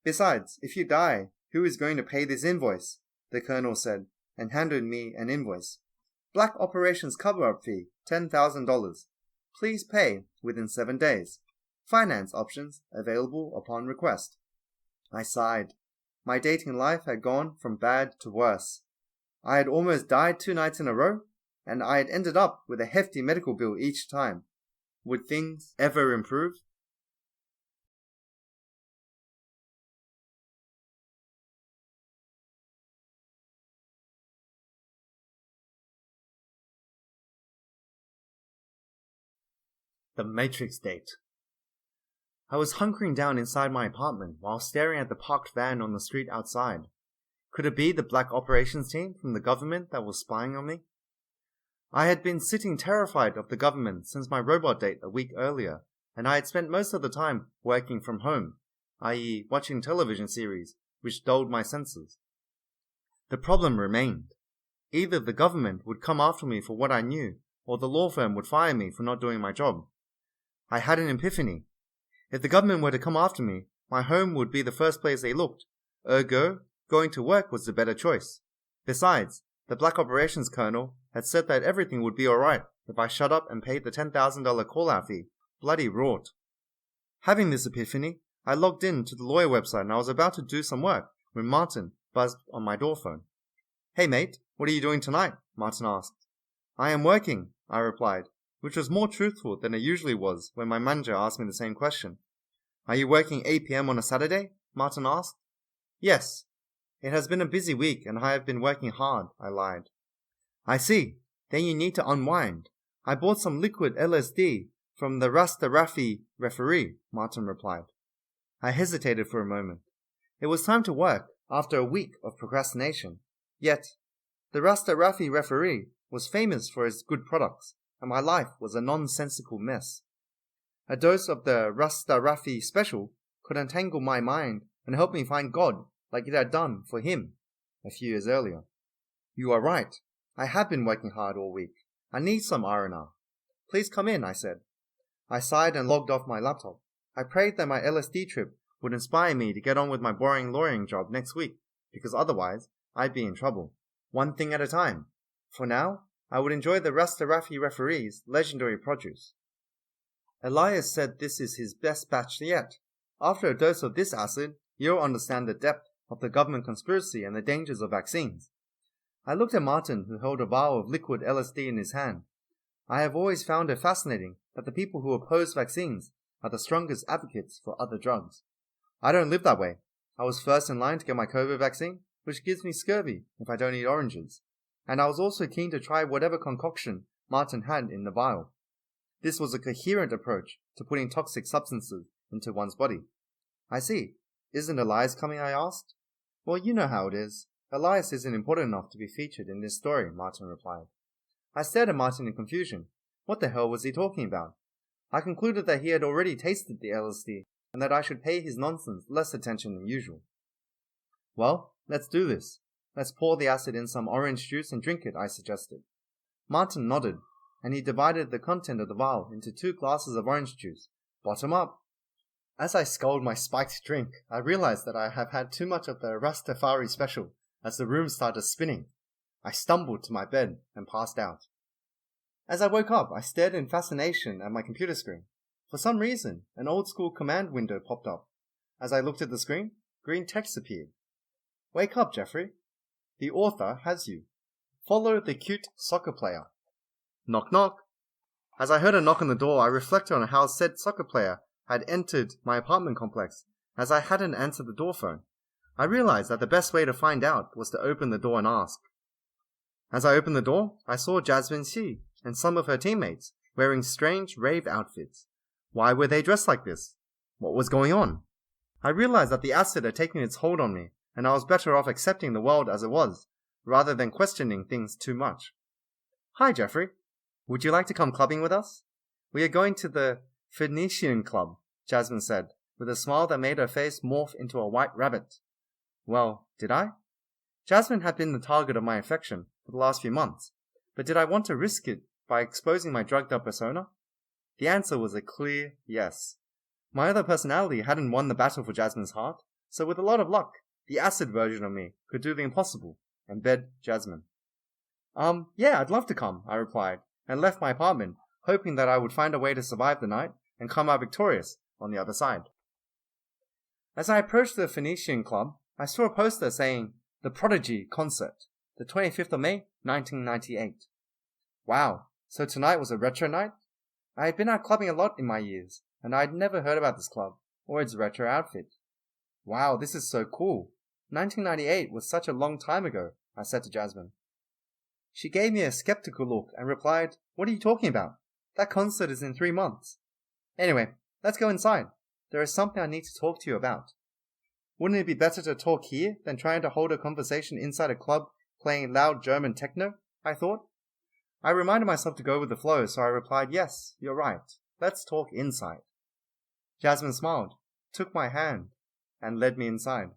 Besides, if you die, who is going to pay this invoice? The colonel said, and handed me an invoice. Black Operations Cover-Up Fee, $10,000. Please pay within 7 days. Finance options available upon request. I sighed. My dating life had gone from bad to worse. I had almost died 2 nights in a row, and I had ended up with a hefty medical bill each time. Would things ever improve? The Matrix Date. I was hunkering down inside my apartment while staring at the parked van on the street outside. Could it be the Black Operations team from the government that was spying on me? I had been sitting terrified of the government since my robot date a week earlier, and I had spent most of the time working from home, i.e. watching television series, which dulled my senses. The problem remained. Either the government would come after me for what I knew, or the law firm would fire me for not doing my job. I had an epiphany. If the government were to come after me, my home would be the first place they looked. Ergo, going to work was the better choice. Besides, the Black Operations Colonel had said that everything would be alright if I shut up and paid the $10,000 call-out fee. Bloody rot. Having this epiphany, I logged in to the lawyer website and I was about to do some work when Martin buzzed on my door phone. "Hey mate, what are you doing tonight?" Martin asked. "I am working," I replied, which was more truthful than it usually was when my manager asked me the same question. "Are you working 8 p.m. on a Saturday?" Martin asked. "Yes. It has been a busy week and I have been working hard," I lied. "I see. Then you need to unwind. I bought some liquid LSD from the Rasta Rafi referee," Martin replied. I hesitated for a moment. It was time to work after a week of procrastination. Yet, the Rasta Rafi referee was famous for his good products, and my life was a nonsensical mess. A dose of the Rasta Rafi special could untangle my mind and help me find God like it had done for him a few years earlier. "You are right. I have been working hard all week. I need some R&R. "Please come in," I said. I sighed and logged off my laptop. I prayed that my LSD trip would inspire me to get on with my boring lawyering job next week, because otherwise I'd be in trouble. One thing at a time. For now, I would enjoy the Rasta Rafi referee's legendary produce. Elias said this is his best batch yet. After a dose of this acid, you'll understand the depth of the government conspiracy and the dangers of vaccines. I looked at Martin, who held a vial of liquid LSD in his hand. I have always found it fascinating that the people who oppose vaccines are the strongest advocates for other drugs. I don't live that way. I was first in line to get my COVID vaccine, which gives me scurvy if I don't eat oranges. And I was also keen to try whatever concoction Martin had in the vial. This was a coherent approach to putting toxic substances into one's body. "I see. Isn't Elias coming?" I asked. "Well, you know how it is. Elias isn't important enough to be featured in this story," Martin replied. I stared at Martin in confusion. What the hell was he talking about? I concluded that he had already tasted the LSD and that I should pay his nonsense less attention than usual. "Well, let's do this. Let's pour the acid in some orange juice and drink it," I suggested. Martin nodded, and he divided the content of the vial into 2 glasses of orange juice, bottom up. As I sculled my spiked drink, I realized that I have had too much of the Rastafari special as the room started spinning. I stumbled to my bed and passed out. As I woke up, I stared in fascination at my computer screen. For some reason, an old-school command window popped up. As I looked at the screen, green text appeared. "Wake up, Jeffrey. The author has you. Follow the cute soccer player." Knock knock. As I heard a knock on the door, I reflected on how said soccer player had entered my apartment complex, as I hadn't answered the door phone. I realized that the best way to find out was to open the door and ask. As I opened the door, I saw Jasmine Shi and some of her teammates wearing strange rave outfits. Why were they dressed like this? What was going on? I realized that the acid had taken its hold on me, and I was better off accepting the world as it was, rather than questioning things too much. "Hi, Jeffrey. Would you like to come clubbing with us? We are going to the Phoenician Club," Jasmine said, with a smile that made her face morph into a white rabbit. Well, did I? Jasmine had been the target of my affection for the last few months, but did I want to risk it by exposing my drugged-up persona? The answer was a clear yes. My other personality hadn't won the battle for Jasmine's heart, so with a lot of luck, the acid version of me could do the impossible and bed Jasmine. Yeah, I'd love to come," I replied, and left my apartment, hoping that I would find a way to survive the night and come out victorious on the other side. As I approached the Phoenician Club, I saw a poster saying, "The Prodigy Concert, the 25th of May, 1998. Wow, so tonight was a retro night? I had been out clubbing a lot in my years, and I had never heard about this club, or its retro outfit. Wow, this is so cool. 1998 was such a long time ago," I said to Jasmine. She gave me a skeptical look and replied, "What are you talking about? That concert is in 3 months. Anyway, let's go inside. There is something I need to talk to you about." Wouldn't it be better to talk here than trying to hold a conversation inside a club playing loud German techno? I thought. I reminded myself to go with the flow, so I replied, yes, you're right. Let's talk inside. Jasmine smiled, took my hand, and led me inside.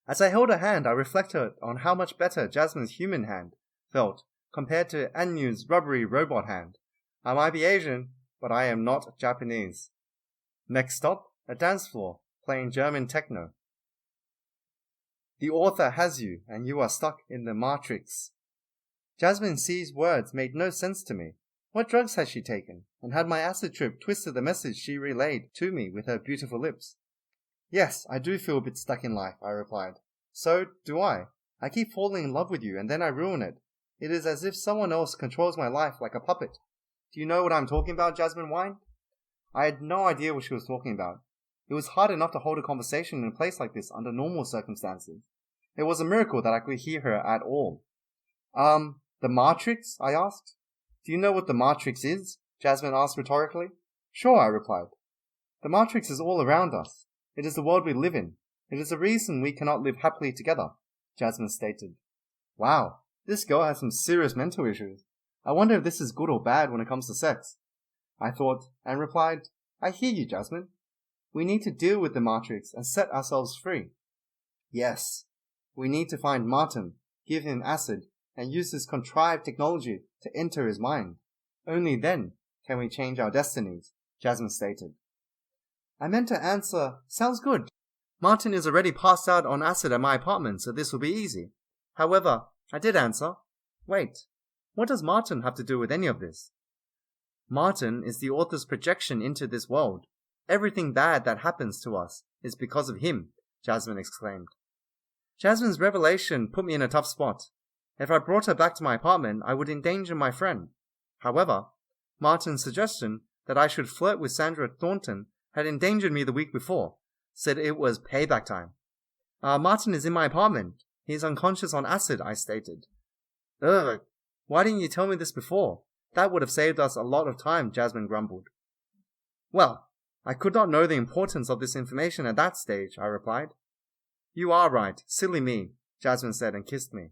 As I held her hand, I reflected on how much better Jasmine's human hand felt compared to Anyu's rubbery robot hand. I might be Asian, but I am not Japanese. Next stop, a dance floor, playing German techno. The author has you, and you are stuck in the matrix. Jasmine C's words made no sense to me. What drugs had she taken, and had my acid trip twisted the message she relayed to me with her beautiful lips? Yes, I do feel a bit stuck in life, I replied. So do I. I keep falling in love with you, and then I ruin it. It is as if someone else controls my life like a puppet. Do you know what I'm talking about, Jasmine whined. I had no idea what she was talking about. It was hard enough to hold a conversation in a place like this under normal circumstances. It was a miracle that I could hear her at all. The Matrix? I asked. Do you know what the Matrix is? Jasmine asked rhetorically. Sure, I replied. The Matrix is all around us. It is the world we live in. It is the reason we cannot live happily together, Jasmine stated. Wow, this girl has some serious mental issues. I wonder if this is good or bad when it comes to sex. I thought, and replied, I hear you, Jasmine. We need to deal with the Matrix and set ourselves free. Yes, we need to find Martin, give him acid, and use this contrived technology to enter his mind. Only then can we change our destinies, Jasmine stated. I meant to answer, sounds good. Martin is already passed out on acid at my apartment, so this will be easy. However, I did answer, wait, what does Martin have to do with any of this? Martin is the author's projection into this world. Everything bad that happens to us is because of him, Jasmine exclaimed. Jasmine's revelation put me in a tough spot. If I brought her back to my apartment, I would endanger my friend. However, Martin's suggestion that I should flirt with Sandra Thornton had endangered me the week before, said it was payback time. Martin is in my apartment. He is unconscious on acid, I stated. Ugh, why didn't you tell me this before? That would have saved us a lot of time, Jasmine grumbled. Well, I could not know the importance of this information at that stage, I replied. You are right, silly me, Jasmine said and kissed me.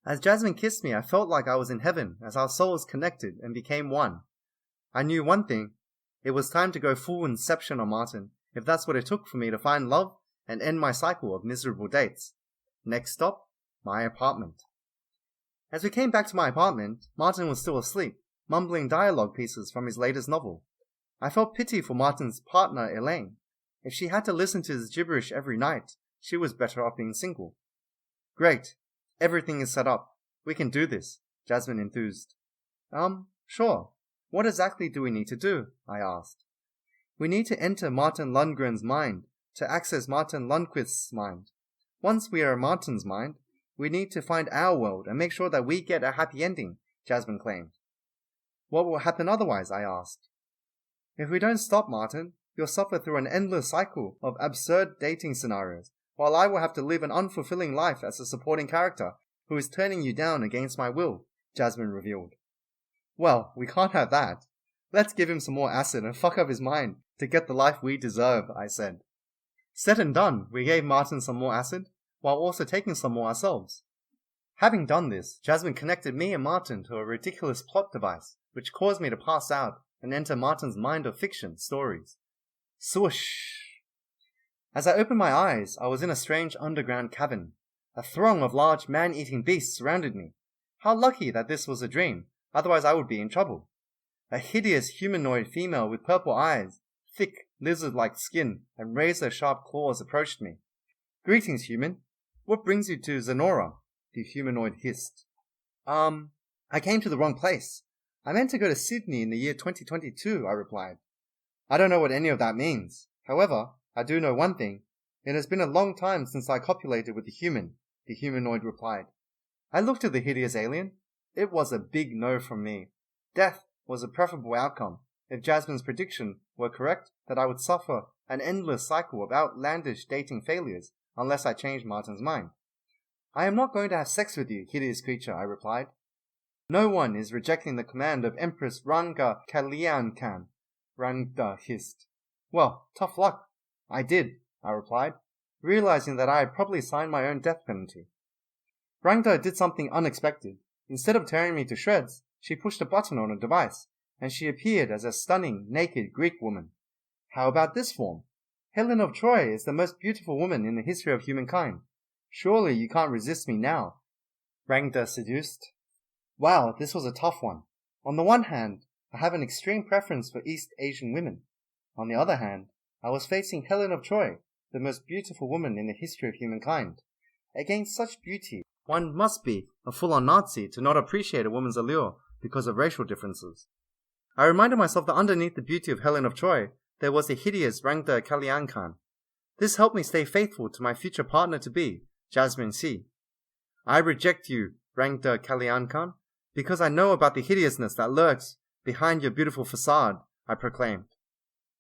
As Jasmine kissed me, I felt like I was in heaven as our souls connected and became one. I knew one thing. It was time to go full inception on Martin, if that's what it took for me to find love and end my cycle of miserable dates. Next stop, my apartment. As we came back to my apartment, Martin was still asleep, mumbling dialogue pieces from his latest novel. I felt pity for Martin's partner, Elaine. If she had to listen to his gibberish every night, she was better off being single. Great. Everything is set up. We can do this, Jasmine enthused. Sure. What exactly do we need to do? I asked. We need to enter Martin Lundgren's mind to access Martin Lundqvist's mind. Once we are in Martin's mind, we need to find our world and make sure that we get a happy ending, Jasmine claimed. What will happen otherwise? I asked. If we don't stop Martin, you'll suffer through an endless cycle of absurd dating scenarios, while I will have to live an unfulfilling life as a supporting character who is turning you down against my will, Jasmine revealed. Well, we can't have that. Let's give him some more acid and fuck up his mind to get the life we deserve, I said. Said and done, we gave Martin some more acid, while also taking some more ourselves. Having done this, Jasmine connected me and Martin to a ridiculous plot device, which caused me to pass out and enter Martin's mind of fiction stories. Swoosh! As I opened my eyes, I was in a strange underground cavern. A throng of large man-eating beasts surrounded me. How lucky that this was a dream, otherwise I would be in trouble. A hideous humanoid female with purple eyes, thick, lizard-like skin, and razor-sharp claws approached me. Greetings, human. What brings you to Zenora? The humanoid hissed. I came to the wrong place. I meant to go to Sydney in the year 2022, I replied. I don't know what any of that means. However, I do know one thing. It has been a long time since I copulated with a human, the humanoid replied. I looked at the hideous alien. It was a big no from me. Death was a preferable outcome, if Jasmine's prediction were correct that I would suffer an endless cycle of outlandish dating failures unless I changed Martin's mind. I am not going to have sex with you, hideous creature, I replied. No one is rejecting the command of Empress Ranga Kalyankan, Ranga hissed. Well, tough luck. I did, I replied, realizing that I had probably signed my own death penalty. Ranga did something unexpected. Instead of tearing me to shreds, she pushed a button on a device, and she appeared as a stunning, naked Greek woman. How about this form? Helen of Troy is the most beautiful woman in the history of humankind. Surely you can't resist me now. Rangda seduced. Wow, this was a tough one. On the one hand, I have an extreme preference for East Asian women. On the other hand, I was facing Helen of Troy, the most beautiful woman in the history of humankind. Against such beauty, one must be a full-on Nazi to not appreciate a woman's allure because of racial differences. I reminded myself that underneath the beauty of Helen of Troy, there was the hideous Rangda Kalyankan. This helped me stay faithful to my future partner-to-be, Jasmine C. I reject you, Rangda Kalyankan, because I know about the hideousness that lurks behind your beautiful facade, I proclaimed.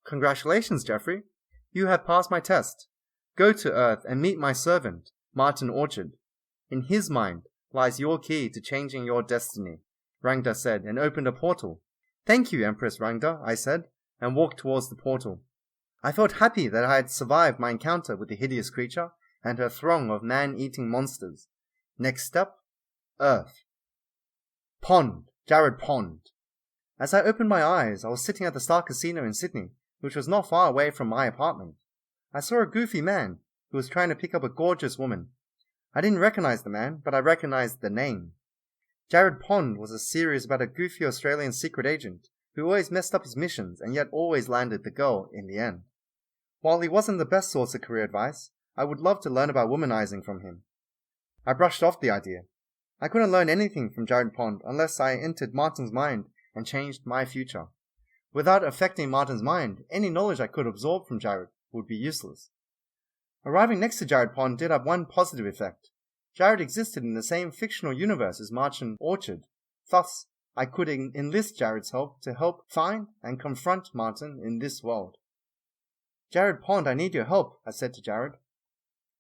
Congratulations, Jeffrey. You have passed my test. Go to Earth and meet my servant, Martin Orchard. In his mind lies your key to changing your destiny, Rangda said and opened a portal. Thank you, Empress Rangda, I said, and walked towards the portal. I felt happy that I had survived my encounter with the hideous creature and her throng of man-eating monsters. Next step, Earth. Pond, Jared Pond. As I opened my eyes, I was sitting at the Star Casino in Sydney, which was not far away from my apartment. I saw a goofy man who was trying to pick up a gorgeous woman. I didn't recognize the man, but I recognized the name. Jared Pond was a series about a goofy Australian secret agent who always messed up his missions and yet always landed the girl in the end. While he wasn't the best source of career advice, I would love to learn about womanizing from him. I brushed off the idea. I couldn't learn anything from Jared Pond unless I entered Martin's mind and changed my future. Without affecting Martin's mind, any knowledge I could absorb from Jared would be useless. Arriving next to Jared Pond did have one positive effect. Jared existed in the same fictional universe as Martin Orchard. Thus, I could enlist Jared's help to help find and confront Martin in this world. Jared Pond, I need your help, I said to Jared.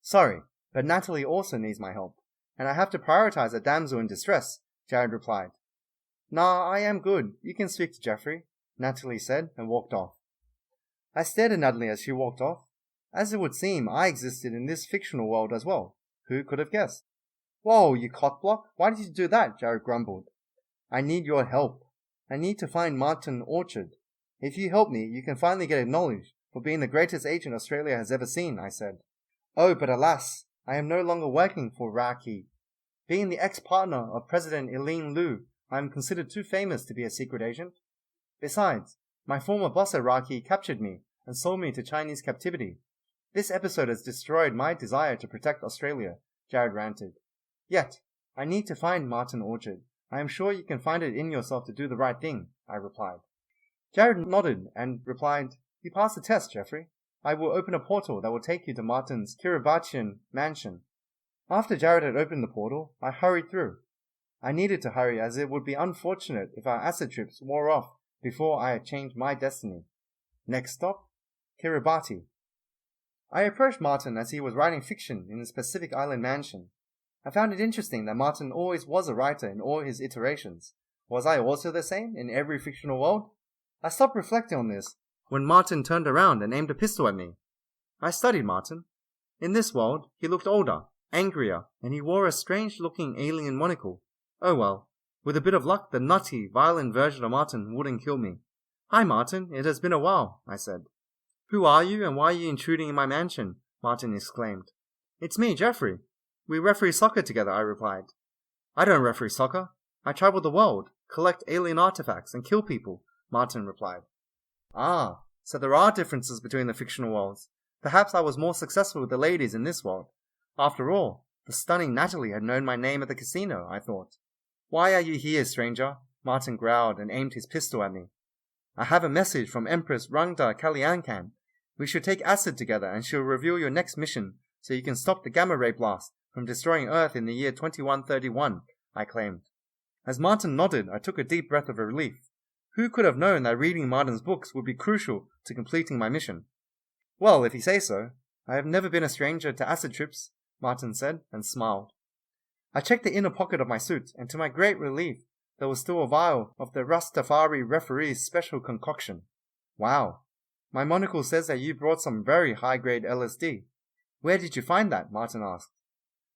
Sorry, but Natalie also needs my help, and I have to prioritize a damsel in distress, Jared replied. Nah, I am good. You can speak to Jeffrey, Natalie said and walked off. I stared at Natalie as she walked off. As it would seem, I existed in this fictional world as well. Who could have guessed? Whoa, you cockblock! Why did you do that? Jared grumbled. I need your help. I need to find Martin Orchard. If you help me, you can finally get acknowledged for being the greatest agent Australia has ever seen, I said. Oh, but alas, I am no longer working for Raki. Being the ex-partner of President Eileen Lu, I am considered too famous to be a secret agent. Besides, my former boss at Raki captured me and sold me to Chinese captivity. This episode has destroyed my desire to protect Australia, Jared ranted. Yet, I need to find Martin Orchard. I am sure you can find it in yourself to do the right thing, I replied. Jared nodded and replied, You passed the test, Jeffrey. I will open a portal that will take you to Martin's Kiribatian mansion. After Jared had opened the portal, I hurried through. I needed to hurry as it would be unfortunate if our acid trips wore off before I had changed my destiny. Next stop, Kiribati. I approached Martin as he was writing fiction in his Pacific Island mansion. I found it interesting that Martin always was a writer in all his iterations. Was I also the same in every fictional world? I stopped reflecting on this when Martin turned around and aimed a pistol at me. I studied Martin. In this world, he looked older, angrier, and he wore a strange-looking alien monocle. Oh well, with a bit of luck, the nutty, violent version of Martin wouldn't kill me. Hi Martin, it has been a while, I said. Who are you and why are you intruding in my mansion? Martin exclaimed. It's me, Jeffrey. We referee soccer together, I replied. I don't referee soccer. I travel the world, collect alien artifacts, and kill people, Martin replied. Ah, so there are differences between the fictional worlds. Perhaps I was more successful with the ladies in this world. After all, the stunning Natalie had known my name at the casino, I thought. Why are you here, stranger? Martin growled and aimed his pistol at me. I have a message from Empress Rangda Kalyankan. We should take acid together and she'll reveal your next mission so you can stop the gamma ray blast from destroying Earth in the year 2131, I claimed. As Martin nodded, I took a deep breath of relief. Who could have known that reading Martin's books would be crucial to completing my mission? Well, if you say so. I have never been a stranger to acid trips, Martin said and smiled. I checked the inner pocket of my suit, and to my great relief, there was still a vial of the Rastafari referee's special concoction. Wow. My monocle says that you brought some very high-grade LSD. Where did you find that? Martin asked.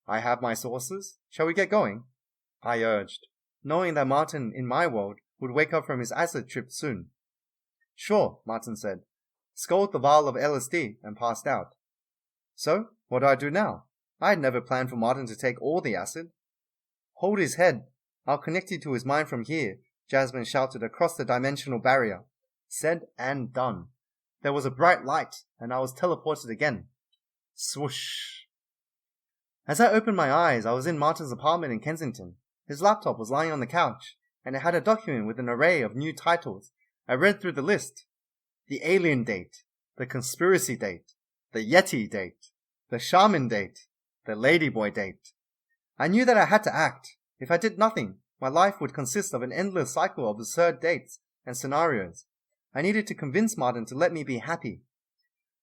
I have my sources. Shall we get going? I urged. knowing that Martin, in my world, would wake up from his acid trip soon. Sure, Martin said, sculled the vial of LSD and passed out. So, what do I do now? I had never planned for Martin to take all the acid. Hold his head. I'll connect you to his mind from here, Jasmine shouted across the dimensional barrier. Said and done. There was a bright light, and I was teleported again. Swoosh. As I opened my eyes, I was in Martin's apartment in Kensington. His laptop was lying on the couch, and it had a document with an array of new titles. I read through the list. The alien date, the conspiracy date, the Yeti date, the shaman date, the ladyboy date. I knew that I had to act. If I did nothing, my life would consist of an endless cycle of absurd dates and scenarios. I needed to convince Martin to let me be happy.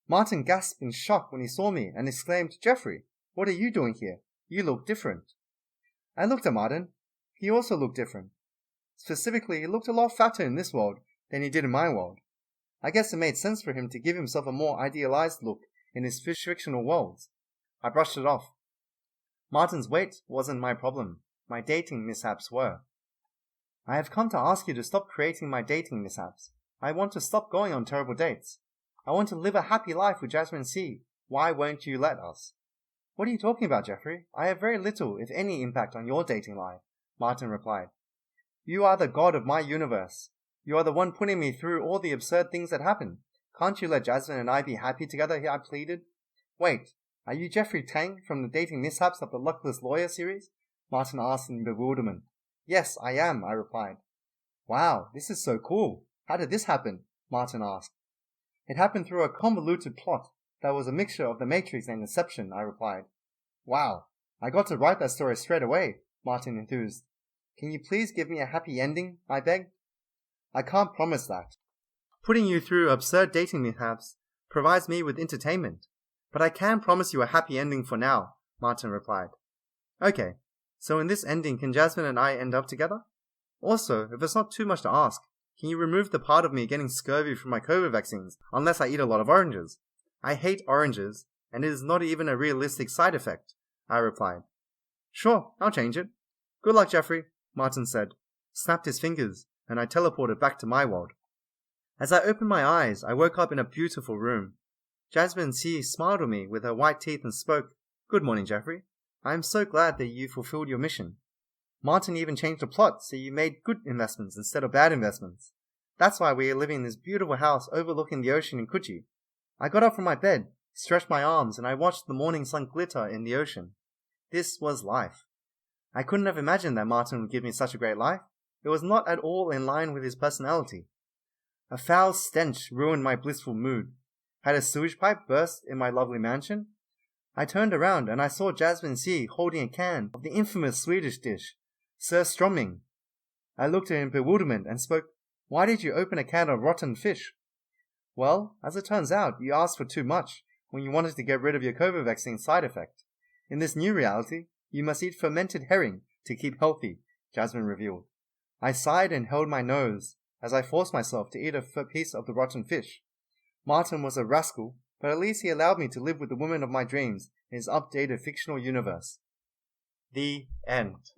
Martin gasped in shock when he saw me and exclaimed, Geoffrey, what are you doing here? You look different. I looked at Martin. He also looked different. Specifically, he looked a lot fatter in this world than he did in my world. I guess it made sense for him to give himself a more idealized look in his fictional worlds. I brushed it off. Martin's weight wasn't my problem. My dating mishaps were. I have come to ask you to stop creating my dating mishaps. I want to stop going on terrible dates. I want to live a happy life with Jasmine C. Why won't you let us? What are you talking about, Geoffrey? I have very little, if any, impact on your dating life, Martin replied. You are the god of my universe. You are the one putting me through all the absurd things that happen. Can't you let Jasmine and I be happy together? I pleaded. Wait, are you Geoffrey Chang from the Dating Mishaps of the Luckless Lawyer series? Martin asked in bewilderment. Yes, I am, I replied. Wow, this is so cool. How did this happen? Martin asked. It happened through a convoluted plot that was a mixture of The Matrix and Inception, I replied. Wow, I got to write that story straight away, Martin enthused. Can you please give me a happy ending? I begged. I can't promise that. Putting you through absurd dating mishaps provides me with entertainment, but I can promise you a happy ending for now, Martin replied. Okay, so in this ending, can Jasmine and I end up together? Also, if it's not too much to ask, can you remove the part of me getting scurvy from my COVID vaccines unless I eat a lot of oranges? I hate oranges, and it is not even a realistic side effect, I replied. Sure, I'll change it. Good luck, Geoffrey, Martin said, snapped his fingers, and I teleported back to my world. As I opened my eyes, I woke up in a beautiful room. Jasmine C. smiled at me with her white teeth and spoke, Good morning, Geoffrey. I am so glad that you fulfilled your mission. Martin even changed the plot so you made good investments instead of bad investments. That's why we are living in this beautiful house overlooking the ocean in Kochi. I got up from my bed, stretched my arms, and I watched the morning sun glitter in the ocean. This was life. I couldn't have imagined that Martin would give me such a great life. It was not at all in line with his personality. A foul stench ruined my blissful mood. Had a sewage pipe burst in my lovely mansion? I turned around and I saw Jasmine C. holding a can of the infamous Swedish dish, surströmming. I looked at her in bewilderment and spoke, Why did you open a can of rotten fish? Well, as it turns out, you asked for too much when you wanted to get rid of your COVID vaccine side effect. In this new reality, you must eat fermented herring to keep healthy, Jasmine revealed. I sighed and held my nose as I forced myself to eat a piece of the rotten fish. Martin was a rascal, but at least he allowed me to live with the woman of my dreams in his updated fictional universe. The end.